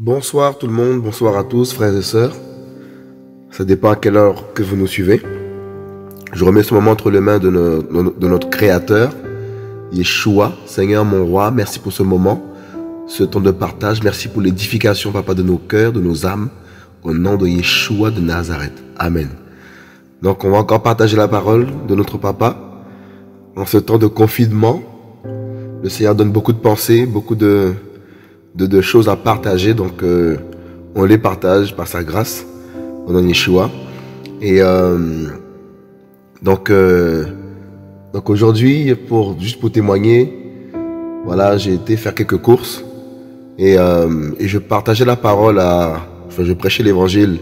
Bonsoir tout le monde, bonsoir à tous frères et sœurs. Ça dépend à quelle heure que vous nous suivez. Je remets ce moment entre les mains de notre Créateur, Yeshua, Seigneur mon roi. Merci pour ce moment, ce temps de partage. Merci pour l'édification, Papa, de nos cœurs, de nos âmes. Au nom de Yeshua de Nazareth. Amen. Donc on va encore partager la parole de notre Papa. En ce temps de confinement, le Seigneur donne beaucoup de pensées, beaucoup de choses à partager. Donc on les partage par sa grâce au nom de Yeshua. Et donc aujourd'hui, juste pour témoigner, voilà, j'ai été faire quelques courses et je partageais la parole je prêchais l'évangile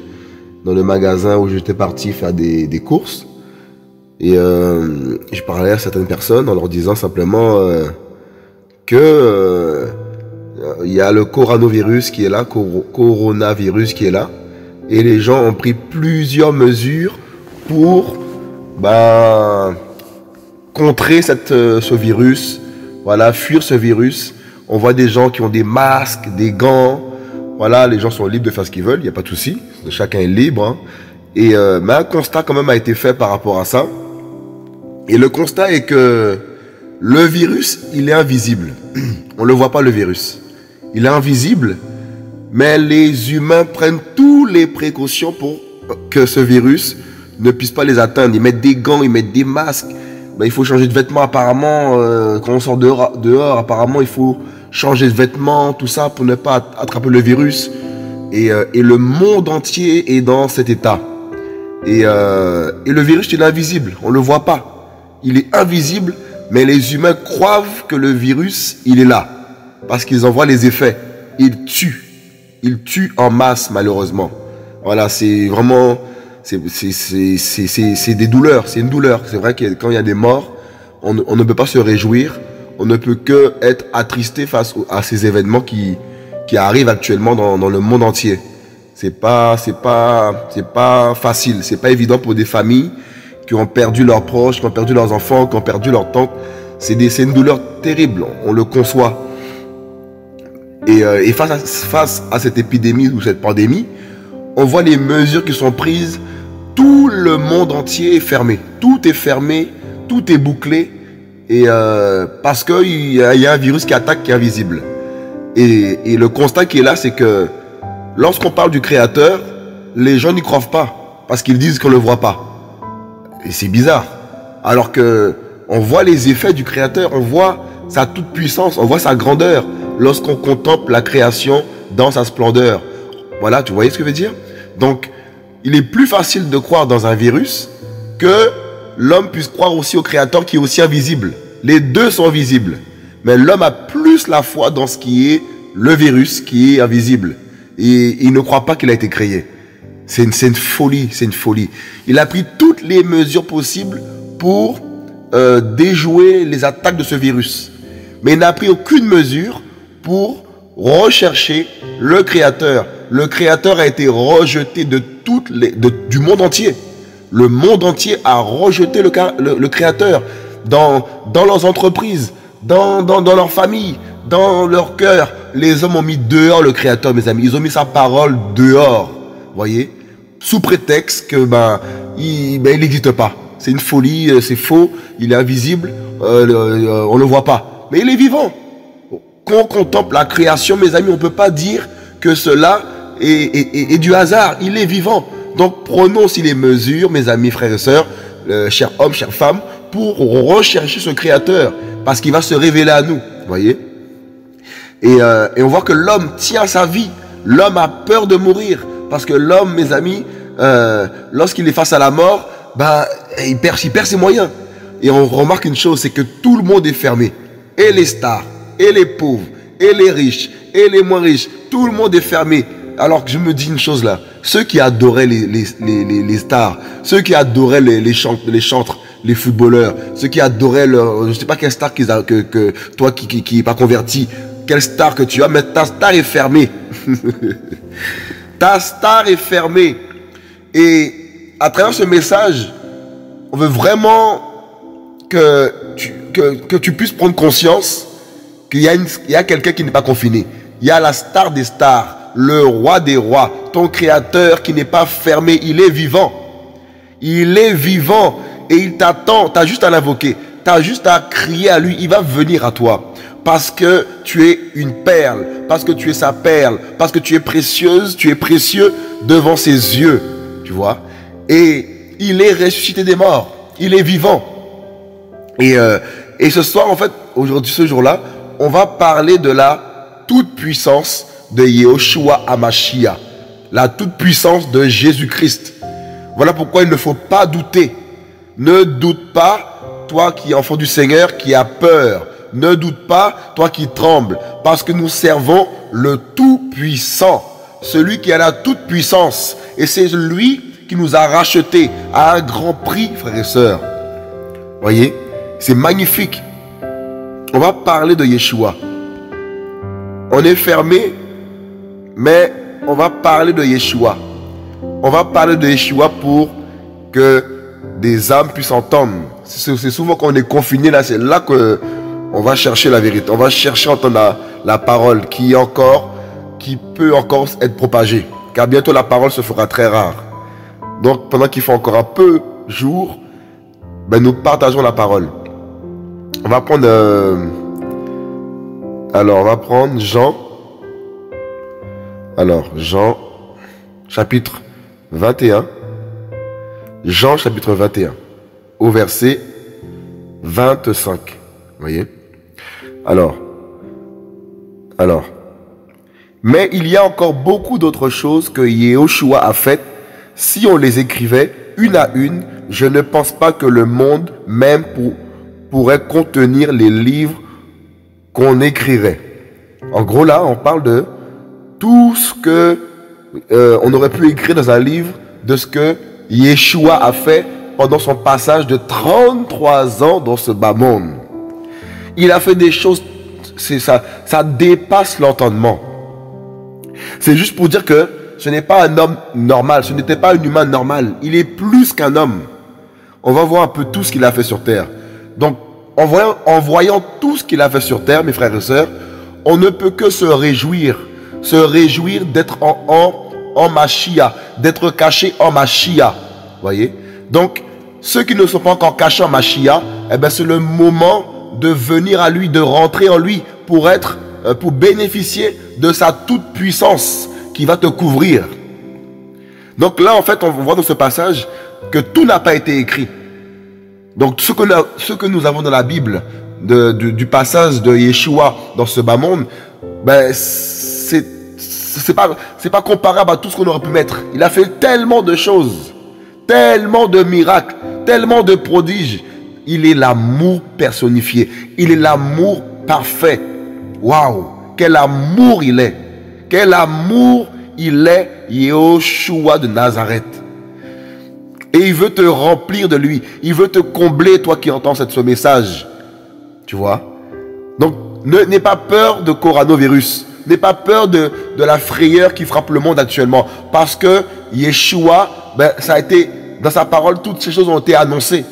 dans le magasin où j'étais parti faire des courses. Et je parlais à certaines personnes en leur disant simplement que il y a le coronavirus qui est là, et les gens ont pris plusieurs mesures pour contrer ce virus, voilà, fuir ce virus. On voit des gens qui ont des masques, des gants, voilà, les gens sont libres de faire ce qu'ils veulent, il n'y a pas de souci, chacun est libre, hein. Et mais un constat quand même a été fait par rapport à ça. Et le constat est que le virus, il est invisible. On ne le voit pas, le virus. Il est invisible, mais les humains prennent toutes les précautions pour que ce virus ne puisse pas les atteindre. Ils mettent des gants, ils mettent des masques. Il faut changer de vêtements apparemment. Quand on sort dehors, apparemment, il faut changer de vêtements, tout ça, pour ne pas attraper le virus. Et le monde entier est dans cet état. Et le virus, il est invisible. On ne le voit pas. Il est invisible, mais les humains croient que le virus, il est là. Parce qu'ils en voient les effets. Il tue. Il tue en masse, malheureusement. Voilà, c'est vraiment... C'est des douleurs. C'est une douleur. C'est vrai que quand il y a des morts, on ne peut pas se réjouir. On ne peut que être attristé face à ces événements qui arrivent actuellement dans le monde entier. C'est pas facile. C'est pas évident pour des familles qui ont perdu leurs proches, qui ont perdu leurs enfants, qui ont perdu leurs tantes. C'est une douleur terrible. On le conçoit. Et face à cette épidémie ou cette pandémie, on voit les mesures qui sont prises. Tout le monde entier est fermé. Tout est fermé, tout est bouclé. Et parce qu'il y a un virus qui attaque, qui est invisible. Et le constat qui est là, c'est que lorsqu'on parle du Créateur, les gens n'y croient pas. Parce qu'ils disent qu'on ne le voit pas. Et c'est bizarre. Alors que on voit les effets du Créateur, on voit sa toute puissance, on voit sa grandeur lorsqu'on contemple la création dans sa splendeur. Voilà, tu voyez ce que je veux dire? Donc, il est plus facile de croire dans un virus que l'homme puisse croire aussi au Créateur qui est aussi invisible. Les deux sont visibles. Mais l'homme a plus la foi dans ce qui est le virus qui est invisible. Et il ne croit pas qu'il a été créé. C'est une folie, c'est une folie. Il a pris toutes les mesures possibles pour déjouer les attaques de ce virus. Mais il n'a pris aucune mesure pour rechercher le Créateur. Le Créateur a été rejeté du monde entier. Le monde entier a rejeté le Créateur dans leurs entreprises, dans leur famille, dans leur cœur. Les hommes ont mis dehors le Créateur, mes amis. Ils ont mis sa parole dehors. Voyez, sous prétexte que il n'existe pas. C'est une folie, c'est faux, il est invisible, on ne le voit pas. Mais il est vivant. Quand on contemple la création, mes amis, on ne peut pas dire que cela est du hasard. Il est vivant. Donc prenons aussi les mesures, mes amis, frères et sœurs, chers hommes, chères femmes, pour rechercher ce Créateur. Parce qu'il va se révéler à nous. Voyez. Et on voit que l'homme tient sa vie. L'homme a peur de mourir. Parce que l'homme, mes amis, lorsqu'il est face à la mort, il perd ses moyens. Et on remarque une chose, c'est que tout le monde est fermé. Et les stars, et les pauvres, et les riches, et les moins riches. Tout le monde est fermé. Alors que je me dis une chose là. Ceux qui adoraient les stars, ceux qui adoraient les chantres, les footballeurs, ceux qui adoraient je ne sais pas quelle star que toi qui n'est pas converti, quelle star que tu as, mais ta star est fermée. Ta star est fermée. Et à travers ce message, on veut vraiment que tu puisses prendre conscience qu'il y a quelqu'un qui n'est pas confiné. Il y a la star des stars, le roi des rois, ton créateur qui n'est pas fermé, il est vivant. Il est vivant et il t'attend, tu as juste à l'invoquer, tu as juste à crier à lui, il va venir à toi. Parce que tu es une perle, parce que tu es sa perle, parce que tu es précieuse, tu es précieux devant ses yeux, tu vois. Et il est ressuscité des morts, il est vivant. Et ce soir, en fait, aujourd'hui, ce jour-là, on va parler de la toute-puissance de Yehoshua HaMashiach, la toute-puissance de Jésus-Christ. Voilà pourquoi il ne faut pas douter. Ne doute pas, toi qui es enfant du Seigneur, qui a peur. Ne doute pas, toi qui trembles, parce que nous servons le Tout-Puissant, celui qui a la toute-puissance. Et c'est lui qui nous a rachetés à un grand prix, frères et sœurs. Voyez, c'est magnifique. On va parler de Yeshua. On est fermé, mais on va parler de Yeshua. On va parler de Yeshua pour que des âmes puissent entendre. C'est souvent quand on est confiné, là, c'est là que on va chercher la vérité. On va chercher à entendre la parole qui peut encore être propagée. Car bientôt la parole se fera très rare. Donc pendant qu'il fait encore un peu jour, ben, nous partageons la parole. On va prendre alors on va prendre Jean. Alors Jean chapitre 21. Jean chapitre 21 au verset 25. Vous voyez? Alors, mais il y a encore beaucoup d'autres choses que Yehoshua a faites. Si on les écrivait une à une, je ne pense pas que le monde même pourrait contenir les livres qu'on écrirait. En gros, là, on parle de tout ce que on aurait pu écrire dans un livre de ce que Yeshua a fait pendant son passage de 33 ans dans ce bas monde. Il a fait des choses, ça dépasse l'entendement. C'est juste pour dire que ce n'est pas un homme normal, ce n'était pas un humain normal. Il est plus qu'un homme. On va voir un peu tout ce qu'il a fait sur terre. Donc, en voyant tout ce qu'il a fait sur terre, mes frères et sœurs, on ne peut que se réjouir d'être en Mashiach, d'être caché en Mashiach. Voyez? Donc, ceux qui ne sont pas encore cachés en Mashiach, eh ben, c'est le moment de venir à lui, de rentrer en lui pour bénéficier de sa toute puissance qui va te couvrir. Donc là, en fait, on voit dans ce passage que tout n'a pas été écrit. Donc ce que nous avons dans la Bible, du passage de Yeshua dans ce bas monde, ben, c'est pas comparable à tout ce qu'on aurait pu mettre. Il a fait tellement de choses, tellement de miracles, tellement de prodiges. Il est l'amour personnifié. Il est l'amour parfait. Waouh! Quel amour il est! Quel amour il est, Yehoshua de Nazareth. Et il veut te remplir de lui. Il veut te combler, toi qui entends ce message. Tu vois? Donc, n'aie pas peur de coronavirus. N'aie pas peur de la frayeur qui frappe le monde actuellement. Parce que Yeshua, ben, ça a été, dans sa parole, toutes ces choses ont été annoncées.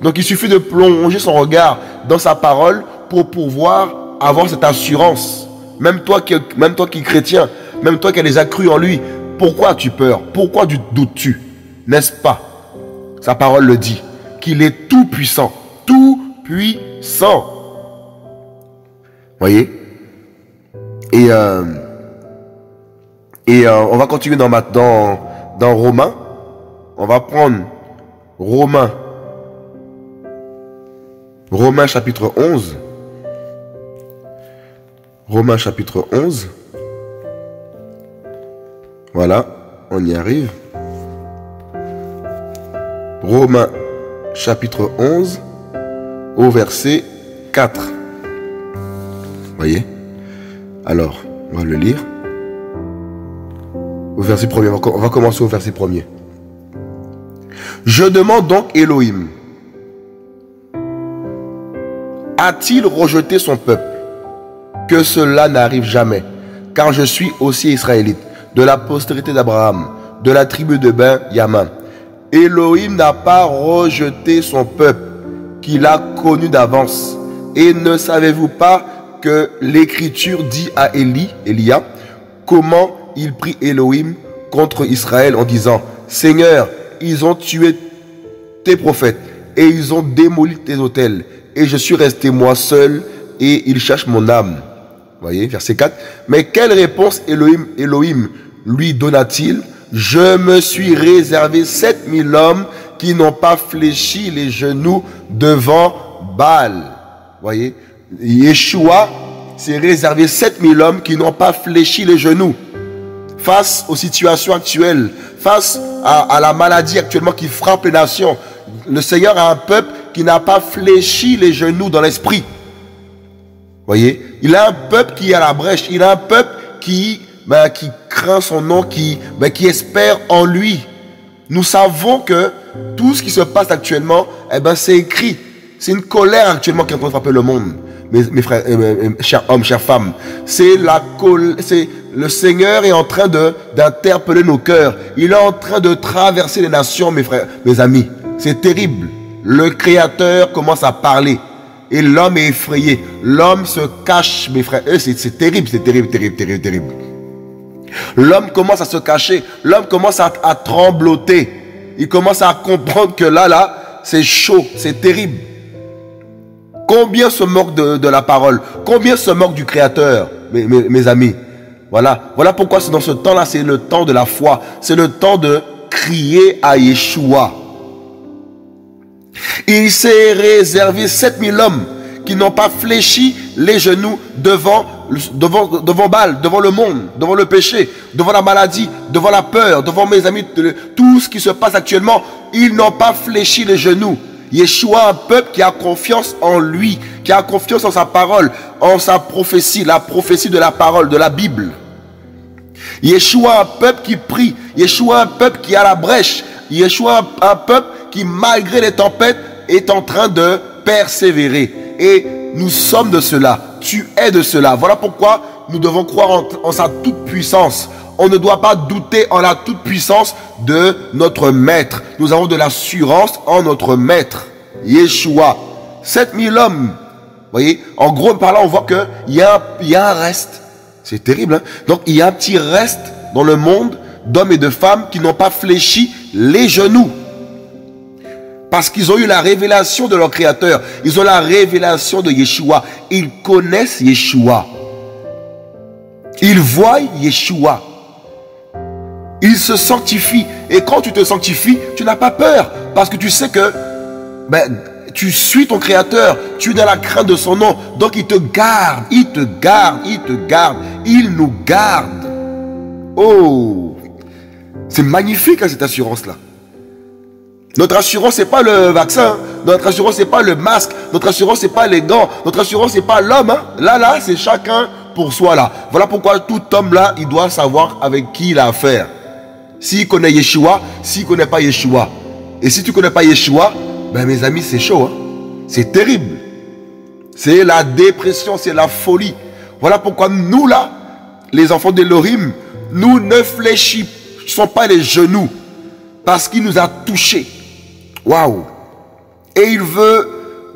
Donc il suffit de plonger son regard dans sa parole pour pouvoir avoir cette assurance. Même toi qui es chrétien, même toi qui as déjà cru en lui, pourquoi as-tu peur? Pourquoi doutes-tu? N'est-ce pas? Sa parole le dit, qu'il est tout puissant. Tout puissant. Voyez? Et on va continuer dans Romains. On va prendre Romains chapitre 11. Romains chapitre 11. Voilà, on y arrive. Romains chapitre 11 au verset 4. Voyez? Alors, on va le lire. Au verset 1er, on va commencer au verset 1er. Je demande donc Elohim, a-t-il rejeté son peuple? Que cela n'arrive jamais, car je suis aussi israélite, de la postérité d'Abraham, de la tribu de Benjamin. Elohim n'a pas rejeté son peuple, qu'il a connu d'avance. Et ne savez-vous pas que l'Écriture dit à Élia, comment il prit Elohim contre Israël en disant, Seigneur, ils ont tué tes prophètes et ils ont démoli tes autels. Et je suis resté moi seul et ils cherchent mon âme. Vous voyez, verset 4. Mais quelle réponse Elohim lui donna-t-il? Je me suis réservé 7000 hommes qui n'ont pas fléchi les genoux devant Baal. Vous voyez, Yeshua s'est réservé 7000 hommes qui n'ont pas fléchi les genoux face aux situations actuelles, face à la maladie actuellement qui frappe les nations. Le Seigneur a un peuple qui n'a pas fléchi les genoux dans l'esprit. Voyez, il a un peuple qui est à la brèche, il a un peuple qui craint son nom, qui espère en lui. Nous savons que tout ce qui se passe actuellement, c'est écrit. C'est une colère actuellement qui est en train de frapper le monde. Mes frères, chers hommes, chères femmes. Le Seigneur est en train d'interpeller nos cœurs. Il est en train de traverser les nations, mes frères, mes amis. C'est terrible. Le Créateur commence à parler. Et l'homme est effrayé. L'homme se cache, mes frères. C'est terrible, c'est terrible, terrible, terrible, terrible. L'homme commence à se cacher. L'homme commence à trembloter. Il commence à comprendre que là, c'est chaud, c'est terrible. Combien se moquent de la parole? Combien se moquent du Créateur, mes amis? Voilà pourquoi c'est dans ce temps-là, c'est le temps de la foi. C'est le temps de crier à Yeshua. Il s'est réservé 7000 hommes qui n'ont pas fléchi les genoux devant Baal, devant le monde, devant le péché, devant la maladie, devant la peur, devant mes amis, tout ce qui se passe actuellement. Ils n'ont pas fléchi les genoux. Yeshua, un peuple qui a confiance en lui, qui a confiance en sa parole, en sa prophétie, la prophétie de la parole, de la Bible. Yeshua, un peuple qui prie. Yeshua, un peuple qui a la brèche. Yeshua, un peuple qui, malgré les tempêtes, est en train de persévérer. Et nous sommes de cela. Tu es de cela. Voilà pourquoi nous devons croire en sa toute-puissance. On ne doit pas douter en la toute-puissance de notre maître. Nous avons de l'assurance en notre maître, Yeshua. 7000 hommes. Vous voyez, en gros, par là, on voit qu'il y a un reste. C'est terrible, hein? Donc, il y a un petit reste dans le monde d'hommes et de femmes qui n'ont pas fléchi les genoux. Parce qu'ils ont eu la révélation de leur Créateur. Ils ont la révélation de Yeshua. Ils connaissent Yeshua. Ils voient Yeshua. Ils se sanctifient. Et quand tu te sanctifies, tu n'as pas peur. Parce que tu sais que tu suis ton Créateur. Tu es dans la crainte de son nom. Donc il te garde. Il te garde. Il te garde. Il nous garde. Oh! C'est magnifique, hein, cette assurance-là. Notre assurance, c'est pas le vaccin. Notre assurance, c'est pas le masque. Notre assurance, c'est pas les gants. Notre assurance, c'est pas l'homme. Hein. Là, c'est chacun pour soi. Là. Voilà pourquoi tout homme là, il doit savoir avec qui il a affaire. S'il connaît Yeshua, s'il connaît pas Yeshua. Et si tu connais pas Yeshua, mes amis, c'est chaud. Hein. C'est terrible. C'est la dépression, c'est la folie. Voilà pourquoi nous là, les enfants d'Elohim, nous ne fléchissons pas les genoux. Parce qu'il nous a touchés. Waouh! Et il veut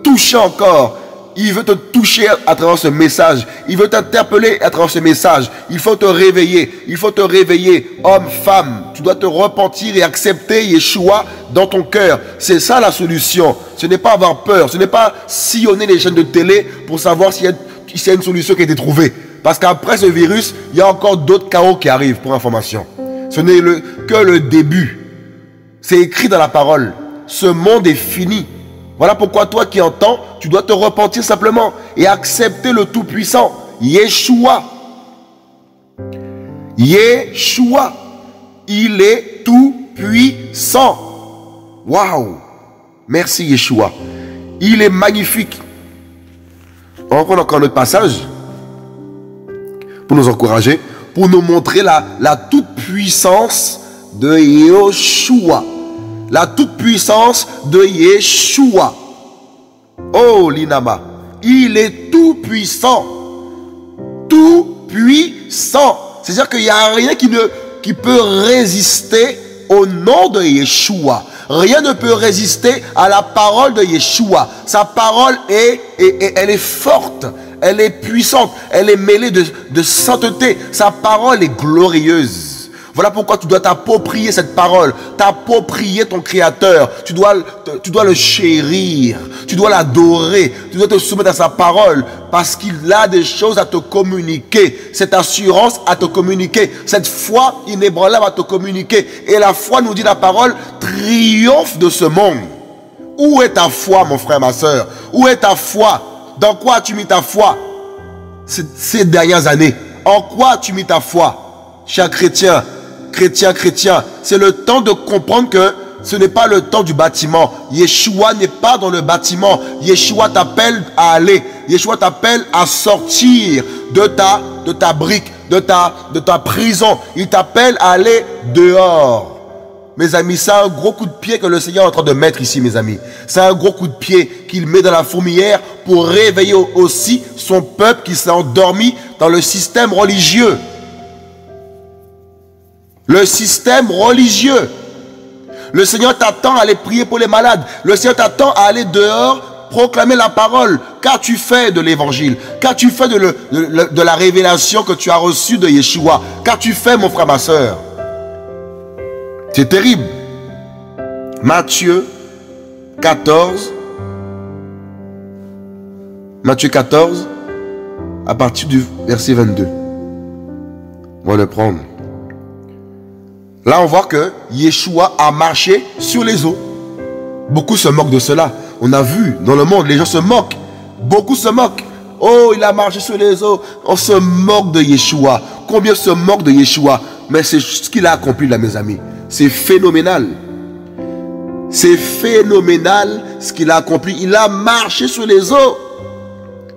toucher encore. Il veut te toucher à travers ce message. Il veut t'interpeller à travers ce message. Il faut te réveiller. Il faut te réveiller. Homme, femme, tu dois te repentir et accepter Yeshua dans ton cœur. C'est ça la solution. Ce n'est pas avoir peur. Ce n'est pas sillonner les chaînes de télé pour savoir s'il y a une solution qui a été trouvée. Parce qu'après ce virus, il y a encore d'autres chaos qui arrivent pour information. Ce n'est que le début. C'est écrit dans la parole. Ce monde est fini. Voilà pourquoi toi qui entends, tu dois te repentir simplement et accepter le Tout-Puissant, Yeshua. Yeshua. Il est tout-puissant. Waouh. Merci Yeshua. Il est magnifique. On va prendre encore notre passage pour nous encourager, pour nous montrer la toute-puissance de Yeshua. La toute-puissance de Yeshua. Oh, l'Inama. Il est tout-puissant. Tout-puissant. C'est-à-dire qu'il n'y a rien qui peut résister au nom de Yeshua. Rien ne peut résister à la parole de Yeshua. Sa parole elle est forte. Elle est puissante. Elle est mêlée de sainteté. Sa parole est glorieuse. Voilà pourquoi tu dois t'approprier cette parole, t'approprier ton Créateur. Tu dois le chérir, tu dois l'adorer, tu dois te soumettre à sa parole parce qu'il a des choses à te communiquer, cette assurance à te communiquer, cette foi inébranlable à te communiquer. Et la foi, nous dit la parole, triomphe de ce monde. Où est ta foi, mon frère, ma soeur? Où est ta foi? Dans quoi as-tu mis ta foi ces dernières années? En quoi as-tu mis ta foi? Cher chrétien, c'est le temps de comprendre que ce n'est pas le temps du bâtiment. Yeshua n'est pas dans le bâtiment. Yeshua t'appelle à aller. Yeshua t'appelle à sortir de ta brique, de ta prison. Il t'appelle à aller dehors. Mes amis, c'est un gros coup de pied que le Seigneur est en train de mettre ici, mes amis. C'est un gros coup de pied qu'il met dans la fourmilière pour réveiller aussi son peuple qui s'est endormi dans le système religieux. Le système religieux. Le Seigneur t'attend à aller prier pour les malades. Le Seigneur t'attend à aller dehors proclamer la parole. Qu'as-tu fait de l'évangile? Qu'as-tu fait de la révélation que tu as reçue de Yeshua? Qu'as-tu fait, mon frère, ma soeur? C'est terrible. Matthieu 14. Matthieu 14, à partir du verset 22. On va le prendre. Là, on voit que Yeshua a marché sur les eaux. Beaucoup se moquent de cela. On a vu dans le monde, les gens se moquent. Beaucoup se moquent. Oh, il a marché sur les eaux. On se moque de Yeshua. Combien se moquent de Yeshua? Mais c'est ce qu'il a accompli là, mes amis. C'est phénoménal. C'est phénoménal ce qu'il a accompli. Il a marché sur les eaux.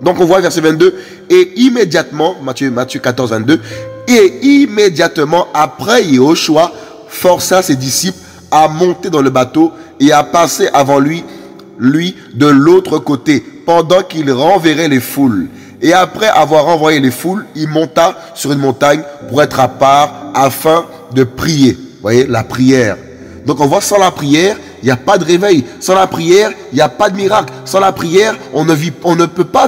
Donc on voit verset 22. Et immédiatement, Matthieu 14, 22. Et immédiatement après, Yeshua força ses disciples à monter dans le bateau et à passer avant lui de l'autre côté, pendant qu'il renverrait les foules. Et après avoir renvoyé les foules, il monta sur une montagne pour être à part afin de prier. Vous voyez, la prière. Donc on voit, sans la prière, il n'y a pas de réveil. Sans la prière, il n'y a pas de miracle. Sans la prière, on ne peut pas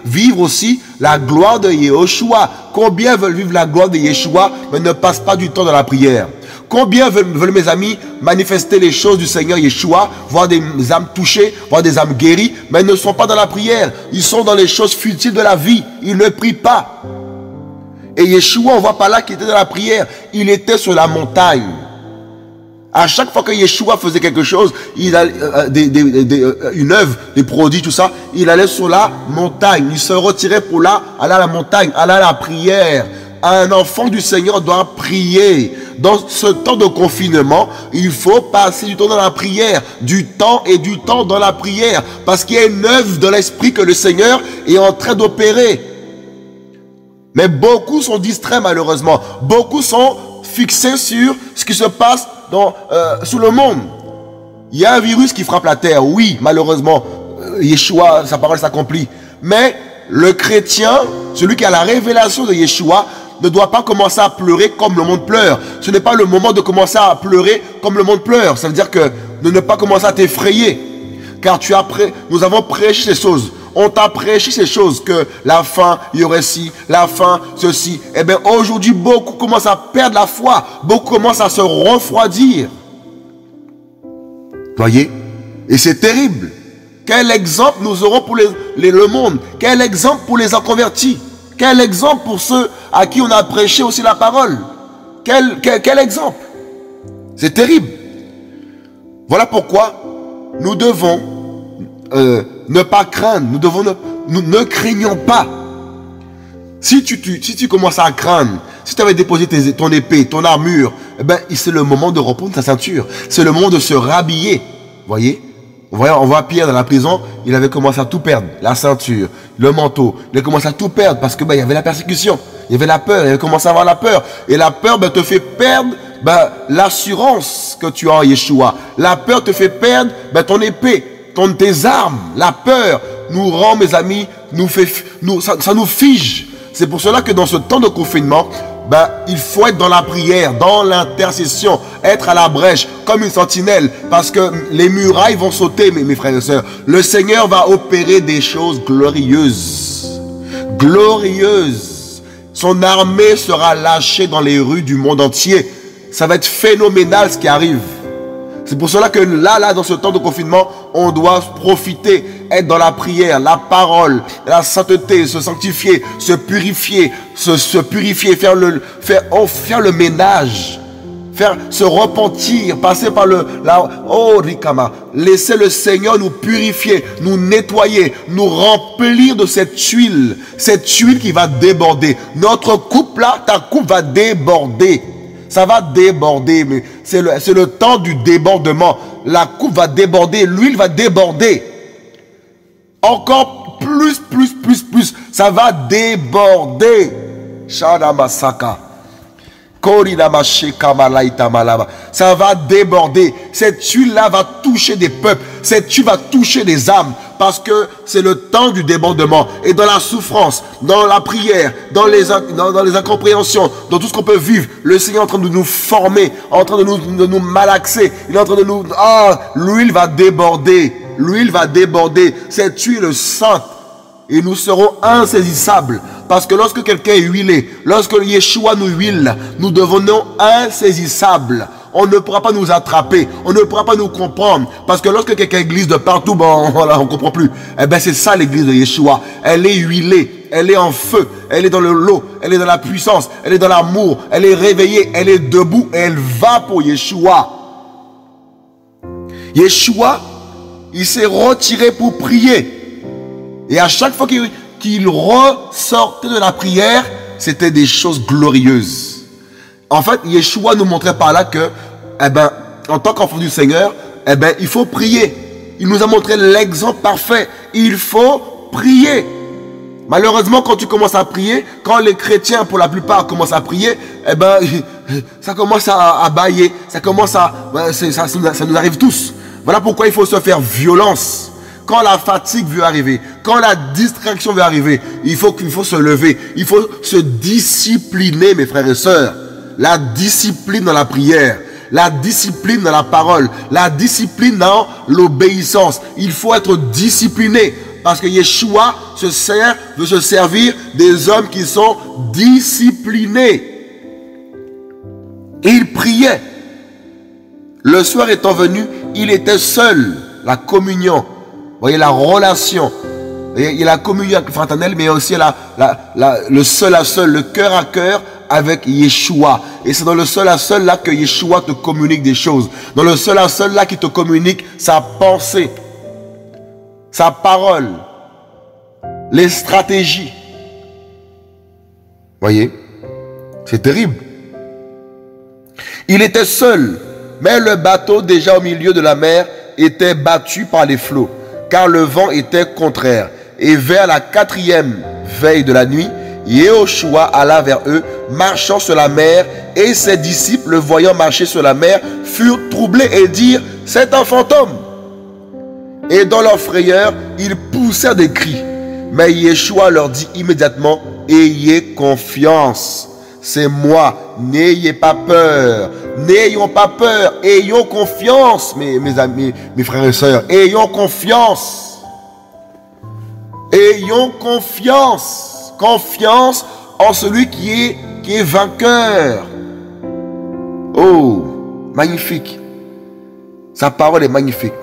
vivre aussi la gloire de Yeshua. Combien veulent vivre la gloire de Yeshua, mais ne passent pas du temps dans la prière? Combien veulent, mes amis, manifester les choses du Seigneur Yeshua, voir des âmes touchées, voir des âmes guéries, mais ne sont pas dans la prière. Ils sont dans les choses futiles de la vie. Ils ne prient pas. Et Yeshua, on voit pas là qu'il était dans la prière. Il était sur la montagne. À chaque fois que Yeshua faisait quelque chose, une œuvre, des prodiges, tout ça, il allait sur la montagne. Il se retirait pour aller à la montagne, aller à la prière. Un enfant du Seigneur doit prier. Dans ce temps de confinement, il faut passer du temps dans la prière. Du temps et du temps dans la prière. Parce qu'il y a une œuvre de l'Esprit que le Seigneur est en train d'opérer. Mais beaucoup sont distraits malheureusement. Beaucoup sont fixés sur ce qui se passe sous le monde. Il y a un virus qui frappe la terre. Oui, malheureusement, Yeshua, sa parole s'accomplit. Mais le chrétien, celui qui a la révélation de Yeshua, ne doit pas commencer à pleurer comme le monde pleure. Ce n'est pas le moment de commencer à pleurer comme le monde pleure. Ça veut dire que de ne pas commencer à t'effrayer. Car nous avons prêché ces choses. On t'a prêché ces choses, que la fin, il y aurait ci, la fin, ceci. Eh bien, aujourd'hui, beaucoup commencent à perdre la foi. Beaucoup commencent à se refroidir. Voyez? Et c'est terrible. Quel exemple nous aurons pour le monde? Quel exemple pour les inconvertis? Quel exemple pour ceux à qui on a prêché aussi la parole? Quel exemple? C'est terrible. Voilà pourquoi nous devons ne pas craindre. Nous ne craignons pas. Si tu commences à craindre, si tu avais déposé ton épée, ton armure, eh ben, c'est le moment de reprendre ta ceinture. C'est le moment de se rhabiller. Voyez? On voit Pierre dans la prison, il avait commencé à tout perdre. La ceinture, le manteau. Il a commencé à tout perdre parce que il y avait la persécution. Il y avait la peur. Il avait commencé à avoir la peur. Et la peur te fait perdre l'assurance que tu as en Yeshua. La peur te fait perdre ton épée, tes armes. La peur nous rend, mes amis, ça nous fige. C'est pour cela que dans ce temps de confinement, il faut être dans la prière, dans l'intercession, être à la brèche, comme une sentinelle, parce que les murailles vont sauter, mes frères et sœurs. Le Seigneur va opérer des choses glorieuses. glorieuse. Son armée sera lâchée dans les rues du monde entier. Ça va être phénoménal ce qui arrive. C'est pour cela que là, dans ce temps de confinement, on doit profiter, être dans la prière, la parole, la sainteté, se sanctifier, se purifier, faire le ménage, se repentir, passer par Rikama. Laisser le Seigneur nous purifier, nous nettoyer, nous remplir de cette huile qui va déborder. Notre coupe là, ta coupe va déborder. Ça va déborder, mais c'est le temps du débordement. La coupe va déborder, l'huile va déborder. Encore plus. Ça va déborder. Shadamasaka. Ça va déborder. Cette huile-là va toucher des peuples. Cette huile va toucher des âmes. Parce que c'est le temps du débordement. Et dans la souffrance, dans la prière, dans les incompréhensions, dans tout ce qu'on peut vivre, le Seigneur est en train de nous former, en train de nous malaxer. Il est en train de nous... l'huile va déborder. L'huile va déborder. Cette huile sainte. Et nous serons insaisissables. Parce que lorsque quelqu'un est huilé, lorsque Yeshua nous huile, nous devenons insaisissables. On ne pourra pas nous attraper, on ne pourra pas nous comprendre. Parce que lorsque quelqu'un glisse de partout, voilà, on ne comprend plus. Eh bien, c'est ça l'église de Yeshua. Elle est huilée, elle est en feu, elle est dans le lot, elle est dans la puissance, elle est dans l'amour, elle est réveillée, elle est debout et elle va pour Yeshua. Yeshua, il s'est retiré pour prier. Et à chaque fois qu'il ressortait de la prière, c'était des choses glorieuses. En fait, Yeshua nous montrait par là que, en tant qu'enfant du Seigneur, il faut prier. Il nous a montré l'exemple parfait. Il faut prier. Malheureusement, quand tu commences à prier, quand les chrétiens, pour la plupart, commencent à prier, ça commence à bâiller. Ça nous arrive tous. Voilà pourquoi il faut se faire violence. Quand la fatigue veut arriver, quand la distraction veut arriver, il faut se lever. Il faut se discipliner, mes frères et sœurs. La discipline dans la prière, la discipline dans la parole, la discipline dans l'obéissance. Il faut être discipliné parce que Yeshua veut se servir des hommes qui sont disciplinés. Et il priait. Le soir étant venu, il était seul. La communion, vous voyez, la relation. Il y a la communion fraternelle, mais aussi le seul à seul, le cœur à cœur avec Yeshua. Et c'est dans le seul à seul là que Yeshua te communique des choses. Dans le seul à seul là qu'il te communique sa pensée, sa parole, les stratégies. Voyez, c'est terrible. Il était seul, mais le bateau déjà au milieu de la mer était battu par les flots, car le vent était contraire. Et vers la 4e veille de la nuit, Yehoshua alla vers eux, marchant sur la mer, et ses disciples, le voyant marcher sur la mer, furent troublés et dirent: c'est un fantôme. Et dans leur frayeur, ils poussèrent des cris. Mais Yeshua leur dit immédiatement: ayez confiance, c'est moi, n'ayez pas peur. N'ayons pas peur, ayons confiance, mes amis, mes frères et sœurs, ayons confiance. Ayons confiance. Confiance en celui qui est vainqueur. Oh, magnifique. Sa parole est magnifique.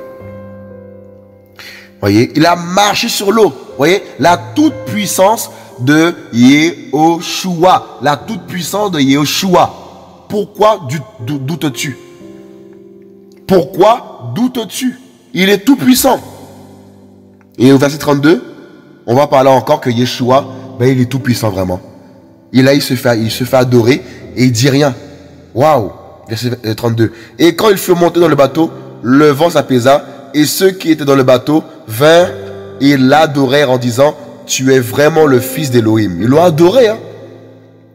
Voyez, il a marché sur l'eau. Voyez, la toute puissance de Yehoshua. La toute puissance de Yehoshua. Pourquoi doutes-tu? Pourquoi doutes-tu? Il est tout puissant. Et au verset 32, on va parler encore que Yeshua, il est tout puissant vraiment. Il se fait adorer et il dit rien. Waouh! Verset 32. Et quand il fut monté dans le bateau, le vent s'apaisa et ceux qui étaient dans le bateau vinrent et l'adorèrent en disant: tu es vraiment le fils d'Élohim. Ils l'ont adoré, hein.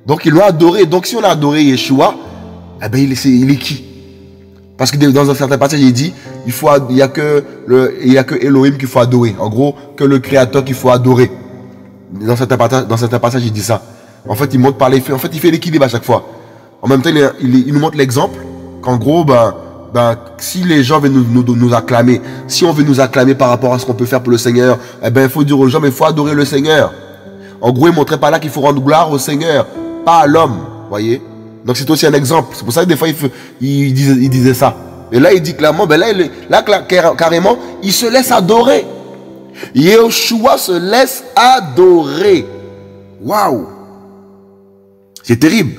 Donc ils l'ont adoré. Donc si on a adoré Yeshua, il est qui? Parce que dans un certain passage, il dit, il y a que Elohim qu'il faut adorer. En gros, que le Créateur qu'il faut adorer. Dans certains passages, il dit ça. En fait, il montre par les faits. En fait, il fait l'équilibre à chaque fois. En même temps, il nous montre l'exemple qu'en gros, si les gens veulent nous acclamer, si on veut nous acclamer par rapport à ce qu'on peut faire pour le Seigneur, il faut dire aux gens, mais il faut adorer le Seigneur. En gros, il montrait par là qu'il faut rendre gloire au Seigneur, pas à l'homme. Voyez? Donc c'est aussi un exemple. C'est pour ça que des fois, il disait ça. Et là, il dit clairement, ben là, carrément, il se laisse adorer. Yeshua se laisse adorer. Waouh! C'est terrible.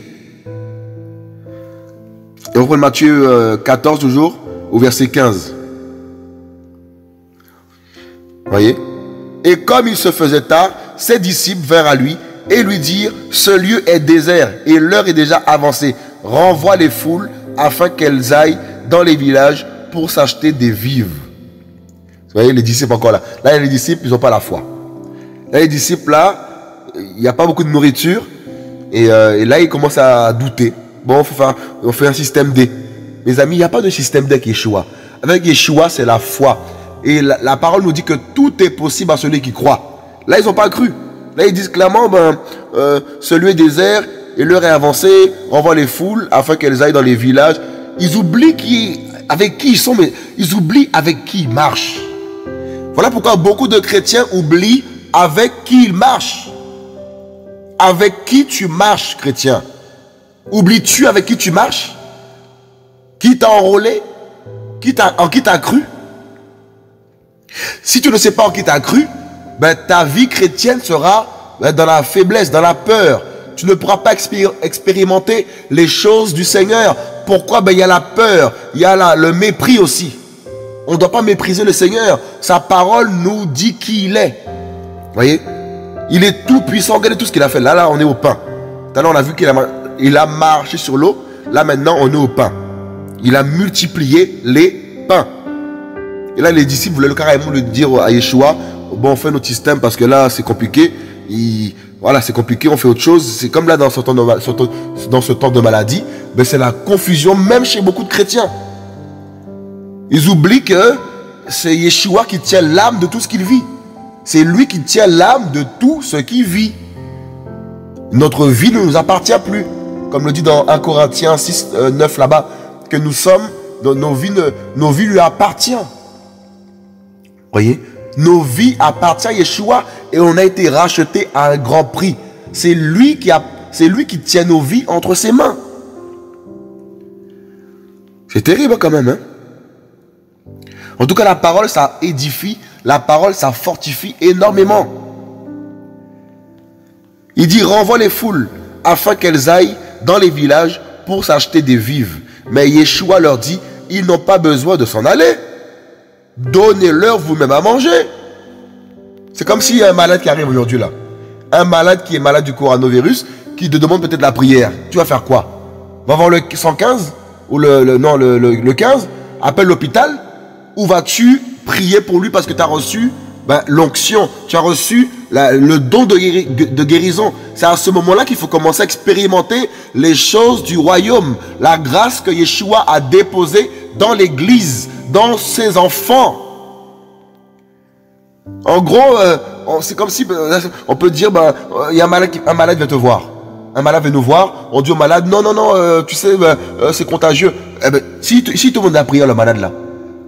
Et on reprend Matthieu 14 toujours, au verset 15. Voyez? Et comme il se faisait tard, ses disciples vinrent à lui et lui dirent, ce lieu est désert et l'heure est déjà avancée. Renvoie les foules afin qu'elles aillent dans les villages pour s'acheter des vivres. Vous voyez, les disciples encore là. Là, les disciples, ils n'ont pas la foi. Là, les disciples, là, il n'y a pas beaucoup de nourriture. Et là, ils commencent à douter. Bon, on fait un système D. Mes amis, il n'y a pas de système D avec Yeshua. Avec Yeshua, c'est la foi. Et la parole nous dit que tout est possible à celui qui croit. Là, ils n'ont pas cru. Là, ils disent clairement, ce lieu est désert et l'heure est avancée. Renvoie les foules afin qu'elles aillent dans les villages. Ils oublient avec qui ils sont, mais ils oublient avec qui ils marchent. Voilà pourquoi beaucoup de chrétiens oublient avec qui ils marchent. Avec qui tu marches, chrétien? Oublies-tu avec qui tu marches? Qui t'a enrôlé? En qui t'as cru? Si tu ne sais pas en qui t'as cru, ben, ta vie chrétienne sera dans la faiblesse, dans la peur. Tu ne pourras pas expérimenter les choses du Seigneur. Pourquoi? Ben, il y a la peur, il y a le mépris aussi. On ne doit pas mépriser le Seigneur. Sa parole nous dit qui il est. Vous voyez? Il est tout puissant. Regardez tout ce qu'il a fait. Là, on est au pain. Tout à l'heure, on a vu qu'il a marché sur l'eau. Là, maintenant, on est au pain. Il a multiplié les pains. Et là, les disciples voulaient carrément le dire à Yeshua. Bon, on fait notre système parce que là, c'est compliqué. Voilà, c'est compliqué, on fait autre chose. C'est comme là, dans ce temps de maladie. Ben, c'est la confusion, même chez beaucoup de chrétiens. Ils oublient que c'est Yeshua qui tient l'âme de tout ce qu'il vit. C'est lui qui tient l'âme de tout ce qu'il vit. Notre vie ne nous appartient plus. Comme le dit dans 1 Corinthiens 6, 9 là-bas, que nous sommes, nos vies lui appartiennent. Voyez, nos vies appartiennent à Yeshua et on a été rachetés à un grand prix. C'est lui qui tient nos vies entre ses mains. C'est terrible quand même, hein? En tout cas, la parole, ça édifie. La parole, ça fortifie énormément. Il dit, renvoie les foules afin qu'elles aillent dans les villages pour s'acheter des vivres. Mais Yeshua leur dit, ils n'ont pas besoin de s'en aller. Donnez-leur vous-même à manger. C'est comme s'il y a un malade qui arrive aujourd'hui là. Un malade qui est malade du coronavirus, qui te demande peut-être la prière. Tu vas faire quoi? Va voir le 115 ou le 15, appelle l'hôpital. Ou vas-tu prier pour lui parce que tu as reçu l'onction, tu as reçu le don de guérison. C'est à ce moment-là qu'il faut commencer à expérimenter les choses du royaume. La grâce que Yeshua a déposée dans l'église, dans ses enfants. En gros, c'est comme si on peut dire, il y a un malade vient te voir. Un malade vient nous voir, on dit au malade, non, tu sais, c'est contagieux. Si tout le monde a prié le malade là,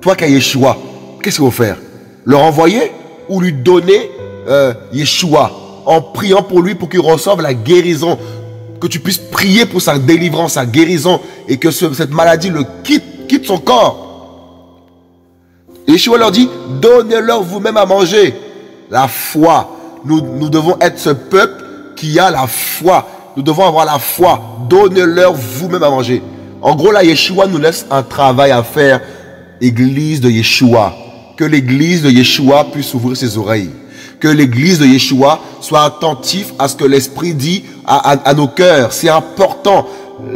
toi qui as Yeshua, qu'est-ce qu'il faut faire? Le renvoyer ou lui donner Yeshua en priant pour lui pour qu'il reçoive la guérison, que tu puisses prier pour sa délivrance, sa guérison et que cette maladie le quitte son corps. Et Yeshua leur dit, donnez-leur vous-même à manger. La foi. Nous devons être ce peuple qui a la foi. Nous devons avoir la foi. Donnez-leur vous-même à manger. En gros, là, Yeshua nous laisse un travail à faire. Église de Yeshua. Que l'église de Yeshua puisse ouvrir ses oreilles. Que l'église de Yeshua soit attentive à ce que l'Esprit dit à nos cœurs. C'est important.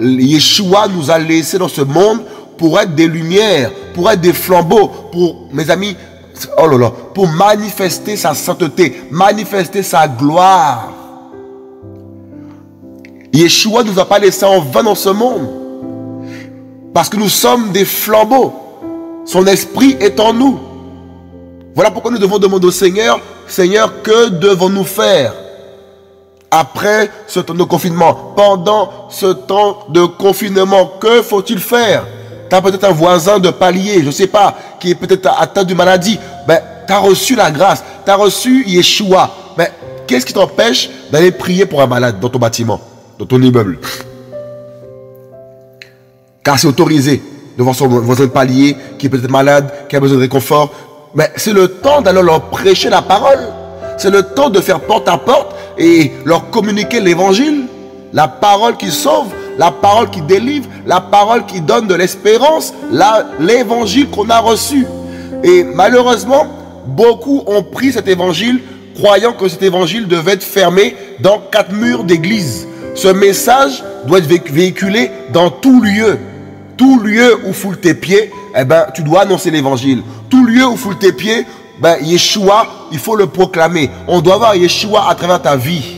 Yeshua nous a laissés dans ce monde pour être des lumières, pour être des flambeaux, pour, mes amis, pour manifester sa sainteté, manifester sa gloire. Yeshua ne nous a pas laissés en vain dans ce monde. Parce que nous sommes des flambeaux. Son esprit est en nous. Voilà pourquoi nous devons demander au Seigneur, Seigneur, que devons-nous faire après ce temps de confinement? Pendant ce temps de confinement, que faut-il faire? Tu as peut-être un voisin de palier, je ne sais pas, qui est peut-être atteint de maladie. Tu as reçu la grâce, tu as reçu Yeshua. qu'est-ce qui t'empêche d'aller prier pour un malade dans ton bâtiment, dans ton immeuble? Car c'est autorisé devant son voisin de palier qui est peut-être malade, qui a besoin de réconfort. Mais c'est le temps d'aller leur prêcher la parole. C'est le temps de faire porte à porte et leur communiquer l'évangile. La parole qui sauve, la parole qui délivre, la parole qui donne de l'espérance, l'évangile qu'on a reçu. Et malheureusement, beaucoup ont pris cet évangile croyant que cet évangile devait être fermé dans 4 murs d'église. Ce message doit être véhiculé dans tout lieu. Tout lieu où foule tes pieds, eh ben, tu dois annoncer l'évangile. Tout lieu où foule tes pieds, ben, Yeshua, il faut le proclamer. On doit voir Yeshua à travers ta vie.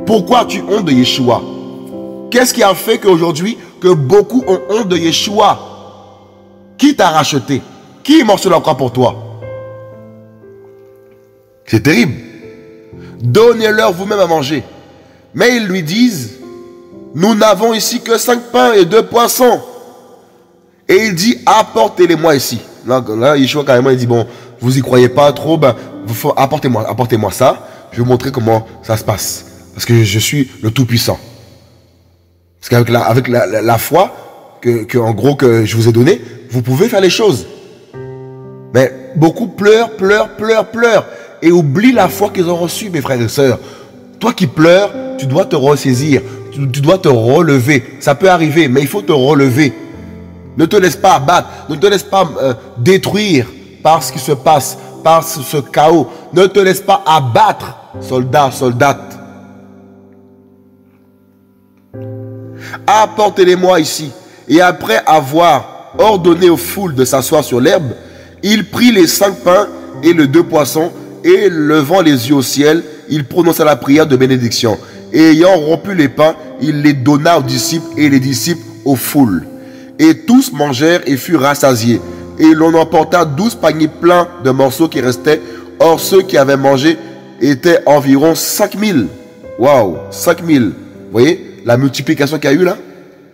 Pourquoi tu hontes de Yeshua? Qu'est-ce qui a fait qu'aujourd'hui, que beaucoup ont honte de Yeshua? Qui t'a racheté? Qui est mort sur la croix pour toi? C'est terrible. Donnez-leur vous-même à manger. Mais ils lui disent, nous n'avons ici que 5 pains et 2 poissons. Et il dit, apportez-les-moi ici. Là, Yeshua carrément, il dit, bon, vous y croyez pas trop, ben, apportez-moi ça. Je vais vous montrer comment ça se passe. Parce que je suis le Tout-Puissant. Parce qu'avec la foi, en gros, que je vous ai donnée, vous pouvez faire les choses. Mais beaucoup pleurent et oublient la foi qu'ils ont reçue, mes frères et sœurs. Toi qui pleures, tu dois te ressaisir. Tu dois te relever. Ça peut arriver, mais il faut te relever. Ne te laisse pas abattre. Ne te laisse pas détruire par ce qui se passe, par ce chaos. Ne te laisse pas abattre, soldat, soldate. Apportez-les-moi ici. Et après avoir ordonné aux foules de s'asseoir sur l'herbe, il prit les 5 pains et les 2 poissons, et levant les yeux au ciel, il prononça la prière de bénédiction. Et ayant rompu les pains, il les donna aux disciples et les disciples aux foules. Et tous mangèrent et furent rassasiés. Et l'on emporta 12 paniers pleins de morceaux qui restaient. Or ceux qui avaient mangé étaient environ 5000. Waouh, 5000. Vous voyez la multiplication qu'il y a eu là?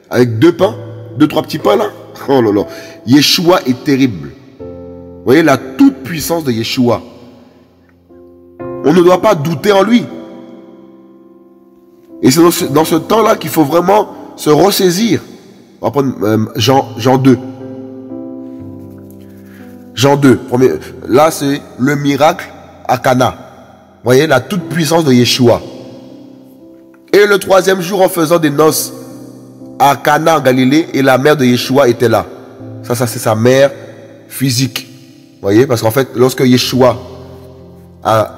Avec 2 pains, 2-3 petits pains là. Oh là là. Yeshua est terrible. Vous voyez la toute puissance de Yeshua. On ne doit pas douter en lui. Et c'est dans ce temps-là qu'il faut vraiment se ressaisir. On va prendre Jean 2. Jean 2. Là, c'est le miracle à Cana. Vous voyez, la toute puissance de Yeshua. Et le 3e jour, en faisant des noces à Cana en Galilée, et la mère de Yeshua était là. Ça c'est sa mère physique. Vous voyez, parce qu'en fait, lorsque Yeshua